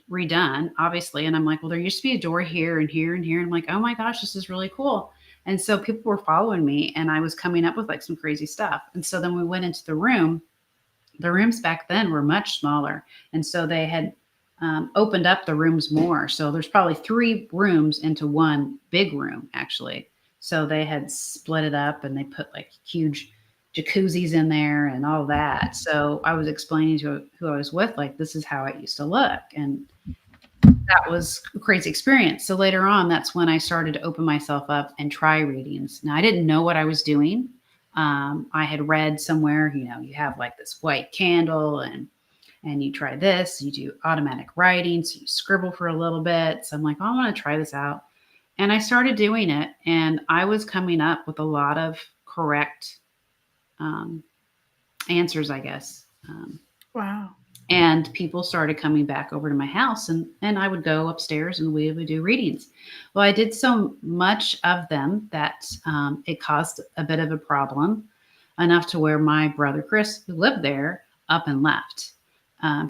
redone, obviously. And I'm like, well, there used to be a door here and here and here. And I'm like, oh my gosh, this is really cool. And so people were following me, and I was coming up with like some crazy stuff. And so then we went into the room. The rooms back then were much smaller. And so they had opened up the rooms more. So there's probably 3 rooms into one big room, actually. So they had split it up and they put like huge jacuzzis in there and all that. So I was explaining to who I was with, like, this is how it used to look. And that was a crazy experience. So later on, that's when I started to open myself up and try readings. Now, I didn't know what I was doing. I had read somewhere, you have like this white candle and you try this, you do automatic writing. So you scribble for a little bit. So I'm like, oh, I want to try this out. And I started doing it, and I was coming up with a lot of correct um, answers, I guess. Wow. And people started coming back over to my house, and I would go upstairs and we would do readings. Well, I did so much of them that it caused a bit of a problem, enough to where my brother Chris, who lived there, up and left.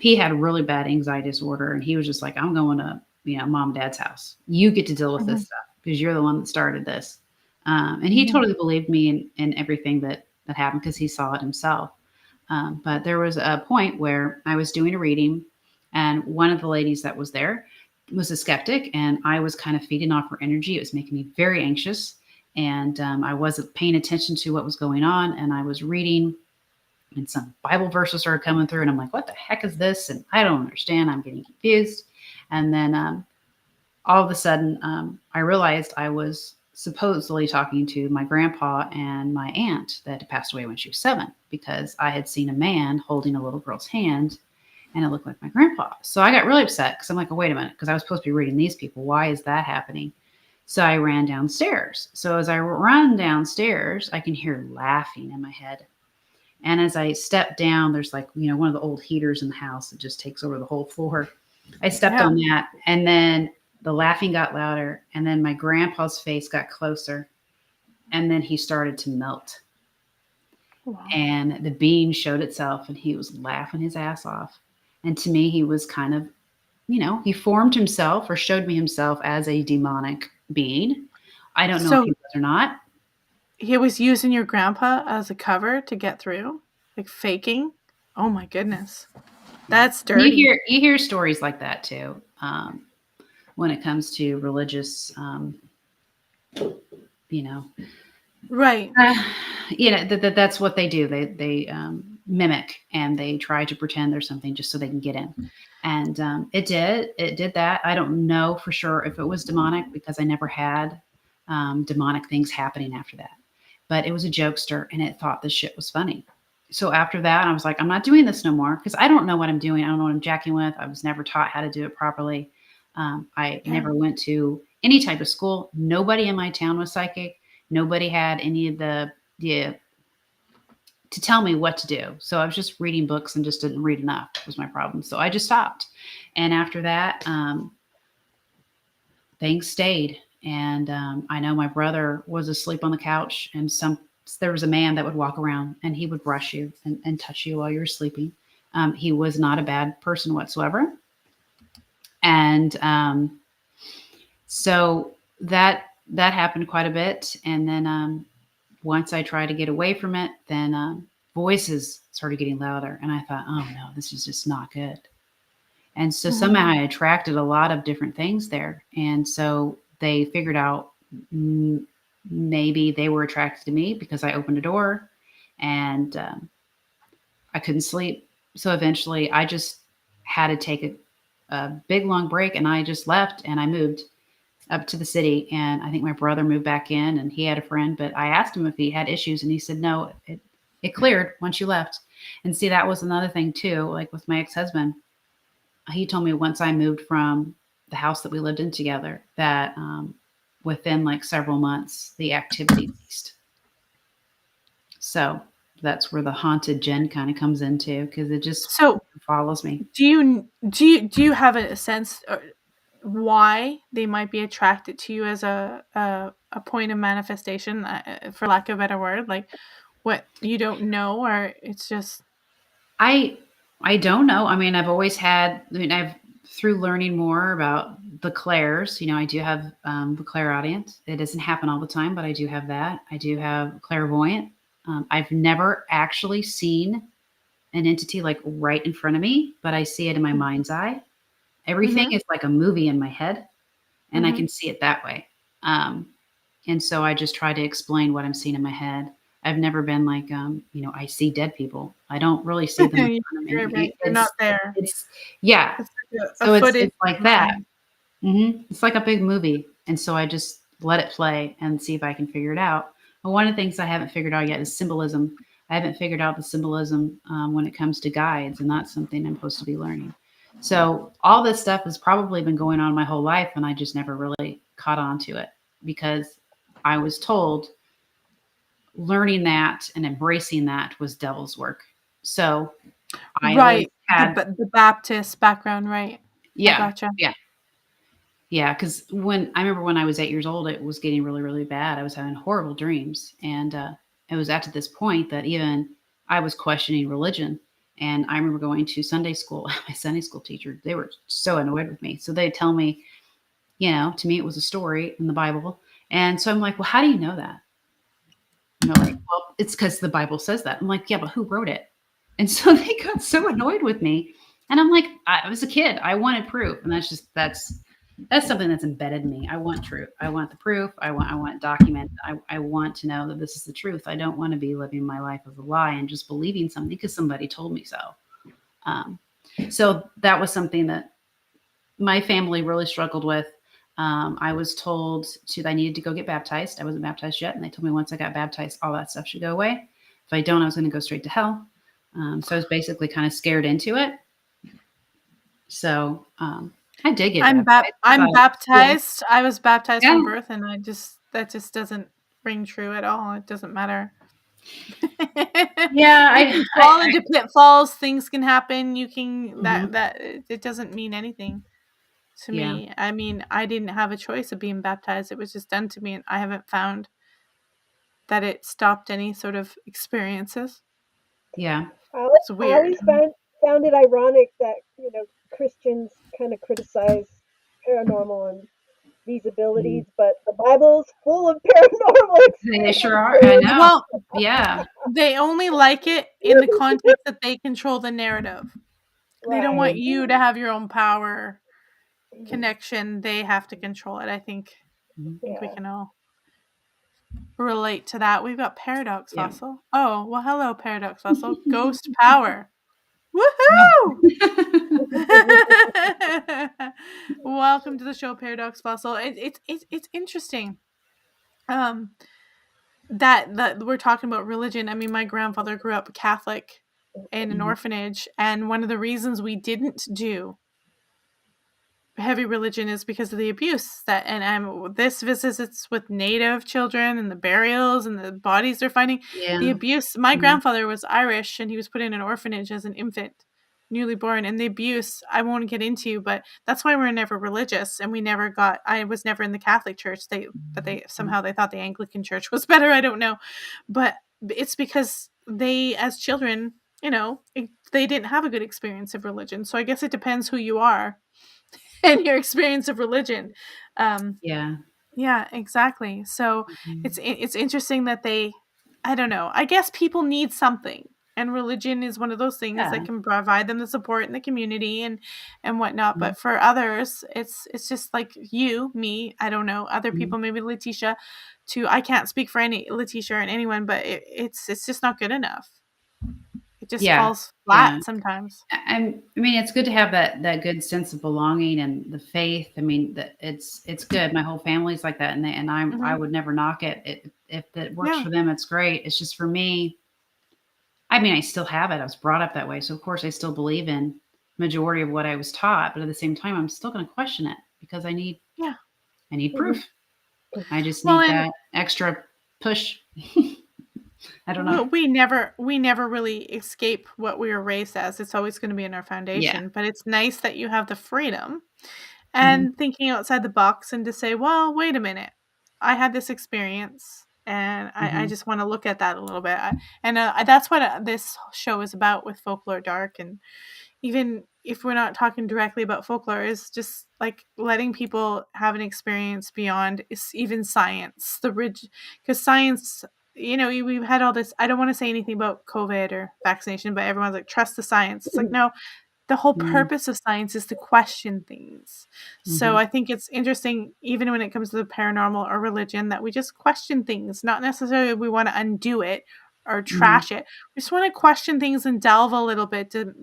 He had a really bad anxiety disorder, and he was just like, I'm going to mom and dad's house. You get to deal with this Mhm. stuff because you're the one that started this. And he totally believed me in everything that happened because he saw it himself. But there was a point where I was doing a reading, and one of the ladies that was there was a skeptic, and I was kind of feeding off her energy. It was making me very anxious, and I wasn't paying attention to what was going on. And I was reading, and some Bible verses started coming through, and I'm like, "What the heck is this?" And I don't understand. I'm getting confused. And then all of a sudden, I realized I was supposedly talking to my grandpa and my aunt that had passed away when she was 7, because I had seen a man holding a little girl's hand, and it looked like my grandpa. So I got really upset because I'm like, oh, wait a minute, because I was supposed to be reading these people. Why is that happening? So I ran downstairs. So as I run downstairs, I can hear laughing in my head. And as I step down, there's like, one of the old heaters in the house that just takes over the whole floor. I stepped on that, and then the laughing got louder, and then my grandpa's face got closer, and then he started to melt. Wow. And the being showed itself, and he was laughing his ass off. And to me, he was kind of, he formed himself or showed me himself as a demonic being. I don't know if he was or not. He was using your grandpa as a cover to get through, like faking. Oh my goodness. That's dirty. You hear stories like that too. When it comes to religious, right. That's what they do. They mimic, and they try to pretend there's something just so they can get in. And it did that. I don't know for sure if it was demonic, because I never had demonic things happening after that. But it was a jokester, and it thought this shit was funny. So after that, I was like, I'm not doing this no more, because I don't know what I'm doing. I don't know what I'm jacking with. I was never taught how to do it properly. I never went to any type of school. Nobody in my town was psychic. Nobody had any of the to tell me what to do. So I was just reading books and just didn't read enough was my problem. So I just stopped. And after that, things stayed. And I know my brother was asleep on the couch, and there was a man that would walk around, and he would brush you and touch you while you were sleeping. He was not a bad person whatsoever. And so that happened quite a bit. And then once I tried to get away from it, then voices started getting louder. And I thought, oh no, this is just not good. And so somehow I attracted a lot of different things there. And so they figured out maybe they were attracted to me because I opened a door, and I couldn't sleep. So eventually I just had to take a big long break, and I just left, and I moved up to the city. And I think my brother moved back in, and he had a friend, but I asked him if he had issues, and he said, no, it cleared once you left. And see, that was another thing too, like with my ex-husband. He told me once I moved from the house that we lived in together, that within like several months, the activity ceased. So that's where the Haunted Jenn kind of comes into, because it just follows me. Do you have a sense why they might be attracted to you as a point of manifestation, for lack of a better word? Like, what, you don't know, or it's just I don't know. I mean, I've through learning more about the clairs, I do have the clairaudient. It doesn't happen all the time, but I do have that. I do have clairvoyant. I've never actually seen an entity like right in front of me, but I see it in my mind's eye. Everything is like a movie in my head, and I can see it that way. And so I just try to explain what I'm seeing in my head. I've never been like, I see dead people. I don't really see them in front of me. Right. You're not there. It's like it's like that. It's like a big movie. And so I just let it play and see if I can figure it out. But one of the things I haven't figured out yet is symbolism. I haven't figured out the symbolism when it comes to guides, and that's something I'm supposed to be learning. So all this stuff has probably been going on my whole life, and I just never really caught on to it, because I was told learning that and embracing that was devil's work. So I had the Baptist background, right? Yeah. Gotcha. Yeah. Because I remember when I was 8 years old, it was getting really, really bad. I was having horrible dreams. And it was to this point that even I was questioning religion. And I remember going to Sunday school. My Sunday school teacher, they were so annoyed with me. So they'd tell me, to me, it was a story in the Bible. And so I'm like, well, how do you know that? And they're like, well, it's because the Bible says that. I'm like, yeah, but who wrote it? And so they got so annoyed with me. And I'm like, I was a kid. I wanted proof. And that's something that's embedded in me. I want truth. I want the proof. I want document. I want to know that this is the truth. I don't want to be living my life as a lie and just believing something because somebody told me so. So that was something that my family really struggled with. I was told I needed to go get baptized. I wasn't baptized yet. And they told me once I got baptized, all that stuff should go away. If I don't, I was going to go straight to hell. So I was basically kind of scared into it. So I did get baptized. I'm baptized. I was baptized Yeah. from birth, and that just doesn't ring true at all. It doesn't matter. Yeah, you can fall into pitfalls. Things can happen. You can that it doesn't mean anything to me. I mean, I didn't have a choice of being baptized. It was just done to me, and I haven't found that it stopped any sort of experiences. Yeah. It's I weird. always found it ironic that, Christians kind of criticize paranormal and these abilities, but the Bible's full of paranormal They experiences. sure are. I know. Well, Yeah. they only like it in the context that they control the narrative. They don't want you to have your own power connection. They have to control it. I think we can all relate to that. We've got Paradox Fossil. Oh, well, hello, Paradox Fossil. Ghost power. Woohoo! Welcome to the show, Paradox Fossil. It's interesting. That we're talking about religion. I mean, my grandfather grew up Catholic in an orphanage, and one of the reasons we didn't do heavy religion is because of the abuse this visits with Native children and the burials and the bodies they're finding. The abuse. My grandfather was Irish, and he was put in an orphanage as an infant, newly born, and the abuse I won't get into, but that's why we're never religious, and I was never in the Catholic Church. They somehow they thought the Anglican Church was better. I don't know, but it's because they, as children, they didn't have a good experience of religion. So I guess it depends who you are and your experience of religion. Yeah, exactly. So it's interesting that I don't know. I guess people need something, and religion is one of those things that can provide them the support in the community and whatnot. But for others, it's just like me. I don't know, other people, maybe Letitia. I can't speak for any Letitia or anyone, but it's just not good enough. It just falls flat sometimes. I mean, it's good to have that good sense of belonging and the faith. I mean, it's good. My whole family's like that, and I would never knock it. If it works for them, it's great. It's just for me. I mean, I still have it. I was brought up that way, so of course I still believe in majority of what I was taught. But at the same time, I'm still going to question it because I need proof. I just need that extra push. I don't know. We never really escape what we were raised as. It's always going to be in our foundation. But it's nice that you have the freedom and thinking outside the box and to say, well, wait a minute. I had this experience, and I just want to look at that a little bit. That's what this show is about with Folklore Dark. And even if we're not talking directly about folklore, is just like letting people have an experience beyond even science. Because science, we've had all this. I don't want to say anything about COVID or vaccination, but everyone's like, trust the science. It's like, no, the whole purpose of science is to question things. So I think it's interesting, even when it comes to the paranormal or religion, that we just question things. Not necessarily we want to undo it or trash it. We just want to question things and delve a little bit to,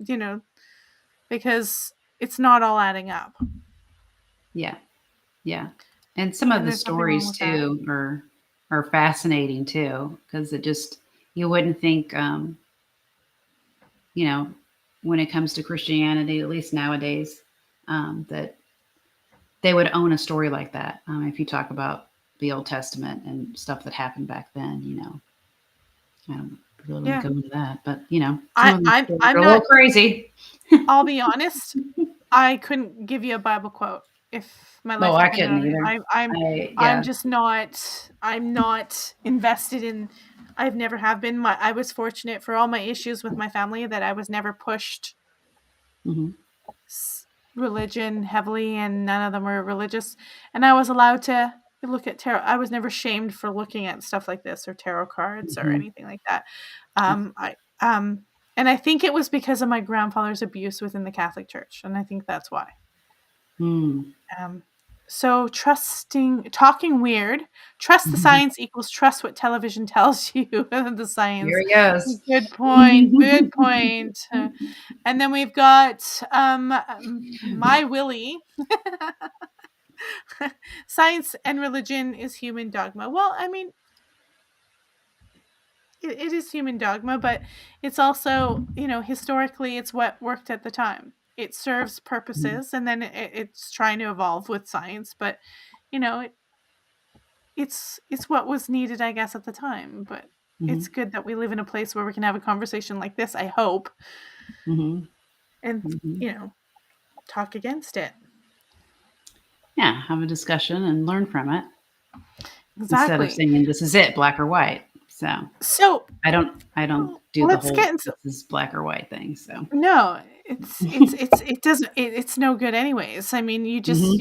because it's not all adding up. Yeah. And some of the stories too are fascinating too, because it just, you wouldn't think, when it comes to Christianity, at least nowadays, that they would own a story like that. If you talk about the Old Testament and stuff that happened back then, I don't really want to go into that, but I'm a little crazy. I'll be honest, I couldn't give you a Bible quote if my life. I couldn't either. I'm just not. I'm not invested in. I've never have been. I was fortunate for all my issues with my family that I was never pushed religion heavily, and none of them were religious, and I was allowed to you look at tarot. I was never shamed for looking at stuff like this or tarot cards or anything like that. And I think it was because of my grandfather's abuse within the Catholic Church, and I think that's why. So talking weird, trust the science equals trust what television tells you. The science. Here he goes. Good point. Good point. And then we've got my Willie. Science and religion is human dogma. Well, I mean, it is human dogma, but it's also, historically, it's what worked at the time. It serves purposes, and then it's trying to evolve with science, but it's what was needed, I guess, at the time. But it's good that we live in a place where we can have a conversation like this, I hope, and talk against it. Yeah, have a discussion and learn from it. Exactly. Instead of saying this is it, black or white. So I don't do the whole this is black or white thing. So no, it's no good anyways. I mean, you just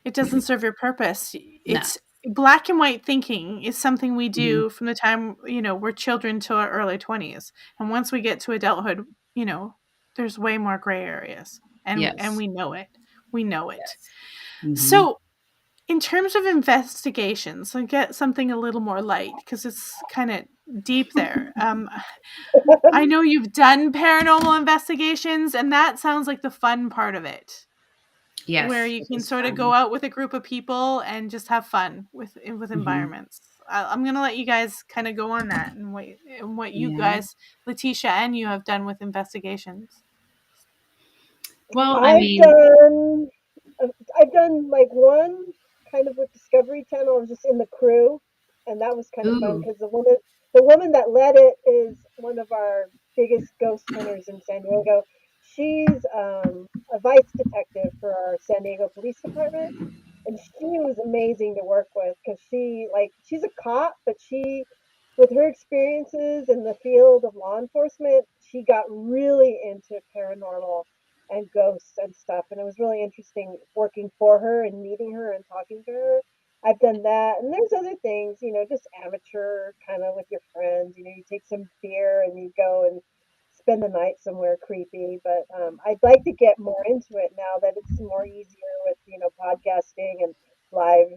it doesn't serve your purpose. It's black and white thinking is something we do from the time we're children till our early 20s, and once we get to adulthood, there's way more gray areas, and we know it. We know it. Yes. So, in terms of investigations, I'll get something a little more light because it's kind of deep there. I know you've done paranormal investigations, and that sounds like the fun part of it. Yes, where you can sort of go out with a group of people and just have fun with environments. I'm going to let you guys kind of go on that and what you guys, Letitia, and you have done with investigations. Well, I've done like one kind of with Discovery Channel. I was just in the crew, and that was kind of fun because the woman that led it is one of our biggest ghost hunters in San Diego. She's a vice detective for our San Diego Police Department, and she was amazing to work with because she's a cop, but with her experiences in the field of law enforcement, she got really into paranormal and ghosts and stuff, and it was really interesting working for her and meeting her and talking to her. I've done that, and there's other things, just amateur kind of with your friends. You take some beer and you go and spend the night somewhere creepy. But I'd like to get more into it now that it's more easier with podcasting and live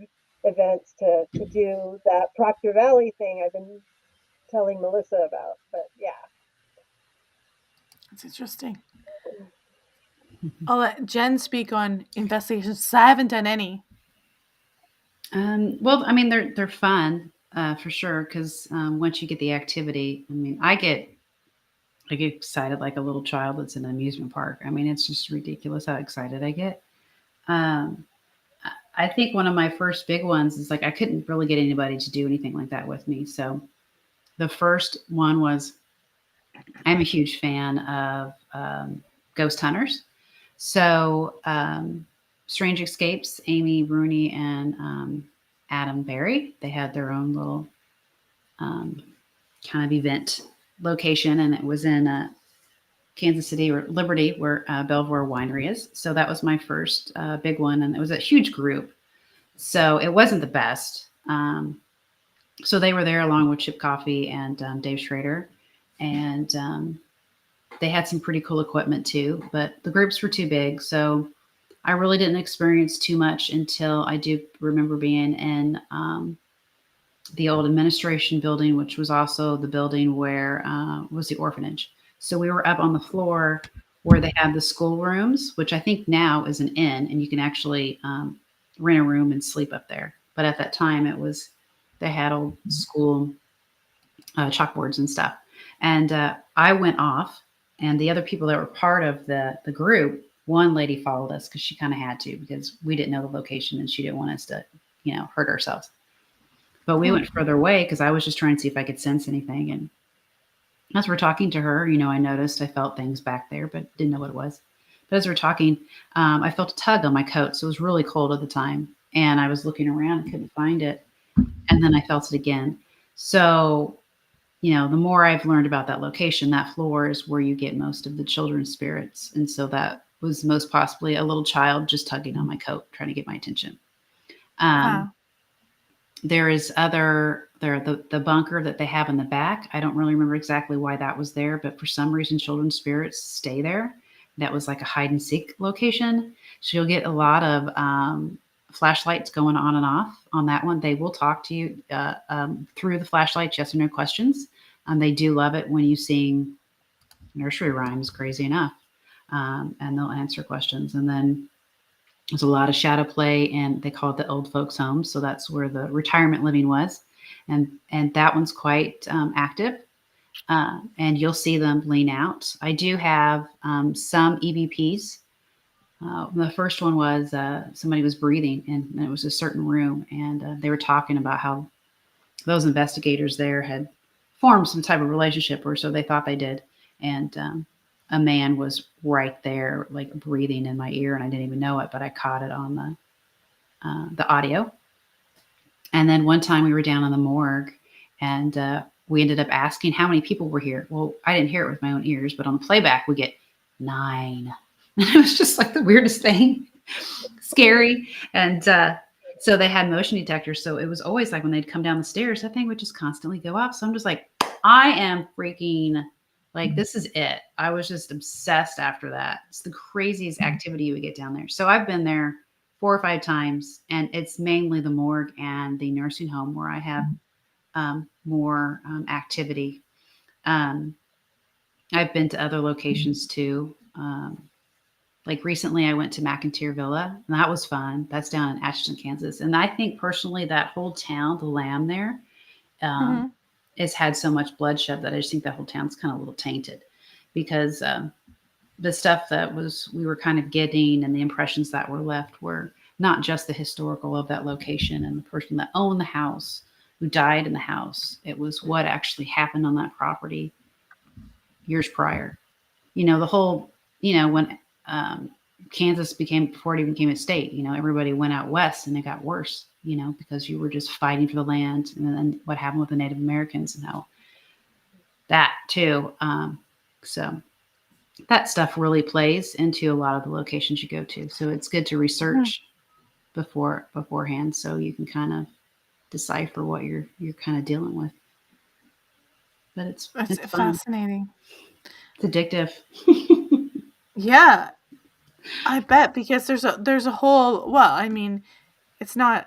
events to do that Proctor Valley thing I've been telling Melissa about. But yeah, that's interesting. I'll let Jen speak on investigations. I haven't done any. Well, I mean, they're fun for sure because once you get the activity, I mean, I get excited like a little child that's in an amusement park. I mean, it's just ridiculous how excited I get. I think one of my first big ones is I couldn't really get anybody to do anything like that with me. So the first one was I'm a huge fan of ghost hunters. So Strange Escapes, Amy Rooney and Adam Berry, they had their own little kind of event location, and it was in Kansas City or Liberty, where Belvoir Winery is. So that was my first big one, and it was a huge group. So it wasn't the best. So they were there along with Chip Coffey and Dave Schrader, and they had some pretty cool equipment too, but the groups were too big. So I really didn't experience too much until I do remember being in the old administration building, which was also the building where was the orphanage. So we were up on the floor where they have the school rooms, which I think now is an inn, and you can actually rent a room and sleep up there. But at that time, they had old school chalkboards and stuff. And I went off, and the other people that were part of the group, one lady followed us because she kind of had to, because we didn't know the location and she didn't want us to, hurt ourselves. But we went further away because I was just trying to see if I could sense anything. And as we're talking to her, I felt things back there, but didn't know what it was. But as we're talking, I felt a tug on my coat. So it was really cold at the time. And I was looking around and couldn't find it. And then I felt it again. So, the more I've learned about that location, that floor is where you get most of the children's spirits. And so that was most possibly a little child just tugging on my coat, trying to get my attention. There is the bunker that they have in the back. I don't really remember exactly why that was there, but for some reason, children's spirits stay there. That was like a hide and seek location. So you'll get a lot of flashlights going on and off on that one. They will talk to you through the flashlights, yes or no questions. They do love it when you sing nursery rhymes, crazy enough, and they'll answer questions. And then there's a lot of shadow play, and they call it the old folks' home. So that's where the retirement living was, and that one's quite active. And you'll see them lean out. I do have some EVPs. The first one was somebody was breathing, and it was a certain room, and they were talking about how those investigators there had formed some type of relationship, or so they thought they did. And a man was right there, like breathing in my ear, and I didn't even know it, but I caught it on the audio. And then one time we were down in the morgue, and we ended up asking how many people were here. Well, I didn't hear it with my own ears, but on the playback we get 9. And it was just like the weirdest thing, scary. And so they had motion detectors. So it was always like when they'd come down the stairs, that thing would just constantly go up. So I'm just like, I am freaking like, this is it. I was just obsessed after that. It's the craziest activity you would get down there. So I've been there 4 or 5 times, and it's mainly the morgue and the nursing home where I have more activity. I've been to other locations too. Like recently I went to McIntyre Villa, and that was fun. That's down in Ashton, Kansas. And I think personally that whole town, the Lamb there, has had so much bloodshed that I just think that whole town's kind of a little tainted, because the stuff that we were kind of getting, and the impressions that were left were not just the historical of that location and the person that owned the house, who died in the house. It was what actually happened on that property years prior. The whole, when Kansas before it even became a state, everybody went out west, and it got worse, because you were just fighting for the land. And then what happened with the Native Americans and how that too. So that stuff really plays into a lot of the locations you go to. So it's good to research beforehand, so you can kind of decipher what you're kind of dealing with. But it's fascinating. It's addictive. Yeah, I bet, because there's a whole, well, I mean, it's not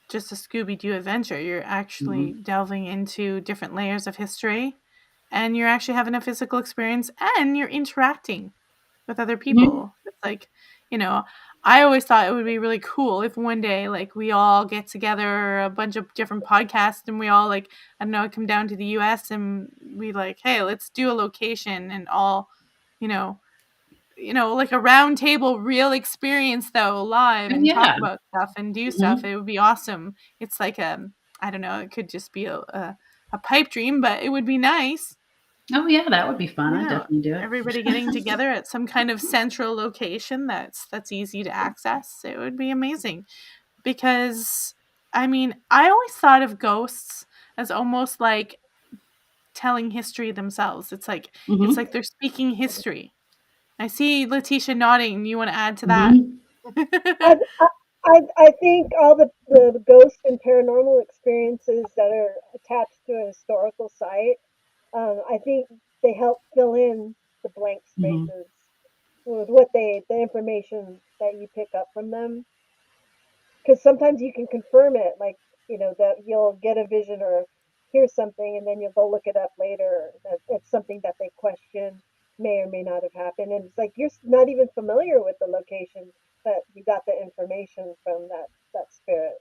just a Scooby-Doo adventure. You're actually delving into different layers of history, and you're actually having a physical experience, and you're interacting with other people. It's like, I always thought it would be really cool if one day, like, we all get together, a bunch of different podcasts, and we all, like, I don't know, come down to the US, and we like, hey, let's do a location, and all, like a round table, real experience though, live, and talk about stuff and do stuff. It would be awesome. It's like I don't know, it could just be a pipe dream, but it would be nice. Oh yeah, that would be fun. I'd definitely do it. Everybody getting together at some kind of central location that's easy to access. It would be amazing. Because I mean, I always thought of ghosts as almost like telling history themselves. It's like they're speaking history. I see Letitia nodding. You want to add to that? I think all the ghost and paranormal experiences that are attached to a historical site, I think they help fill in the blank spaces with the information that you pick up from them. Because sometimes you can confirm it, like, that you'll get a vision or hear something, and then you'll go look it up later. That it's something that they question may or may not have happened, and it's like you're not even familiar with the location, but you got the information from that spirit,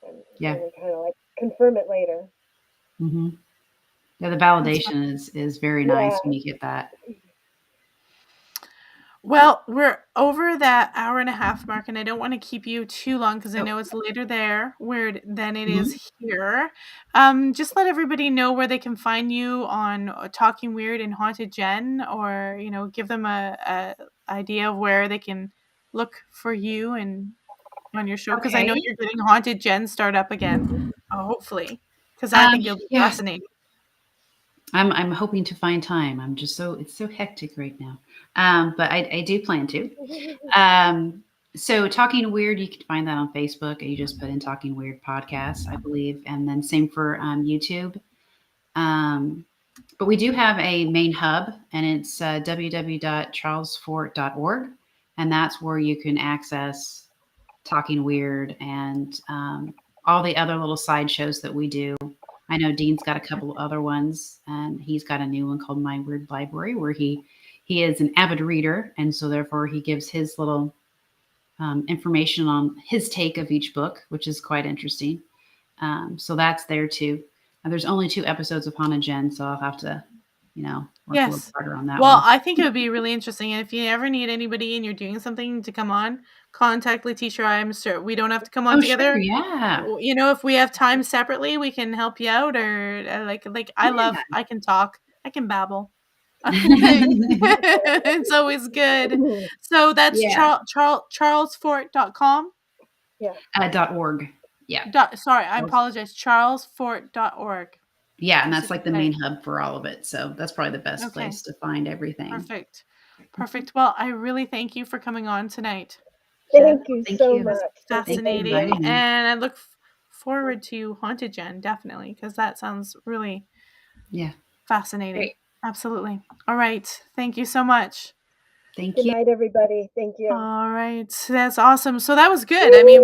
and you kind of like confirm it later. Yeah, the validation is very nice when you get that. Well, we're over that hour and a half mark, and I don't want to keep you too long, because I know it's later there than it is here. Just let everybody know where they can find you on Talking Weird and Haunted Jenn, or give them a idea of where they can look for you and on your show, because I know you're getting Haunted Jenn start up again, hopefully, because I think it'll be fascinating. I'm hoping to find time. It's so hectic right now. But I do plan to. So Talking Weird, you can find that on Facebook. You just put in Talking Weird Podcast, I believe. And then same for YouTube. But we do have a main hub, and it's www.charlesfort.org. And that's where you can access Talking Weird and all the other little side shows that we do. I know Dean's got a couple other ones, and he's got a new one called My Weird Library, where he is an avid reader, and so therefore he gives his little information on his take of each book, which is quite interesting. So that's there too. And there's only 2 episodes of Haunted Jenn, so I'll have to, work a little Yes. harder on that Well, one. I think it would be really interesting. And if you ever need anybody and you're doing something to come on, contact Letitia. I'm sure we don't have to come on Oh, together. sure, yeah. If we have time separately, we can help you out. Or I can talk. I can babble. It's always good. So that's Yeah. charlesfort.com. Yeah. .org. Yeah. Sorry, I apologize. charlesfort.org. Yeah, and that's like the main hub for all of it. So that's probably the best Okay. place to find everything. Perfect. Well, I really thank you for coming on tonight. Thank you so you. much. Fascinating. And I look forward to Haunted Jenn, definitely, because that sounds really fascinating. Great. Absolutely. All right. Thank you so much. Thank you. Good night, everybody. Thank you. All right. That's awesome. So that was good. I mean,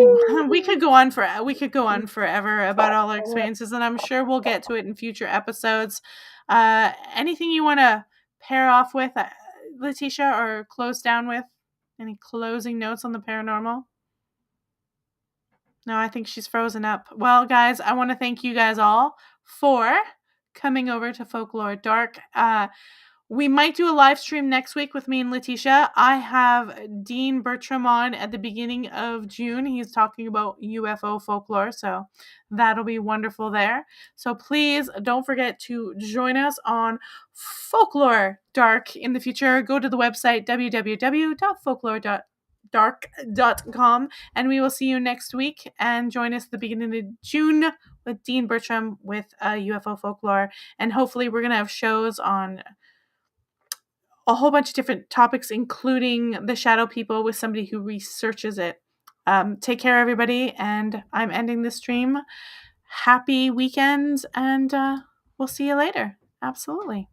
we could go on forever about all our experiences, and I'm sure we'll get to it in future episodes. Anything you want to pair off with, Letitia, or close down with? Any closing notes on the paranormal? No, I think she's frozen up. Well, guys, I want to thank you guys all for coming over to Folklore Dark. We might do a live stream next week with me and Letitia. I have Dean Bertram on at the beginning of June. He's talking about UFO folklore, so that'll be wonderful there. So please don't forget to join us on Folklore Dark in the future. Go to the website www.folklore.dark.com, and we will see you next week. And join us at the beginning of June with Dean Bertram with UFO folklore. And hopefully we're going to have shows on a whole bunch of different topics, including the shadow people with somebody who researches it. Take care, everybody, and I'm ending the stream. Happy weekend, and we'll see you later. Absolutely.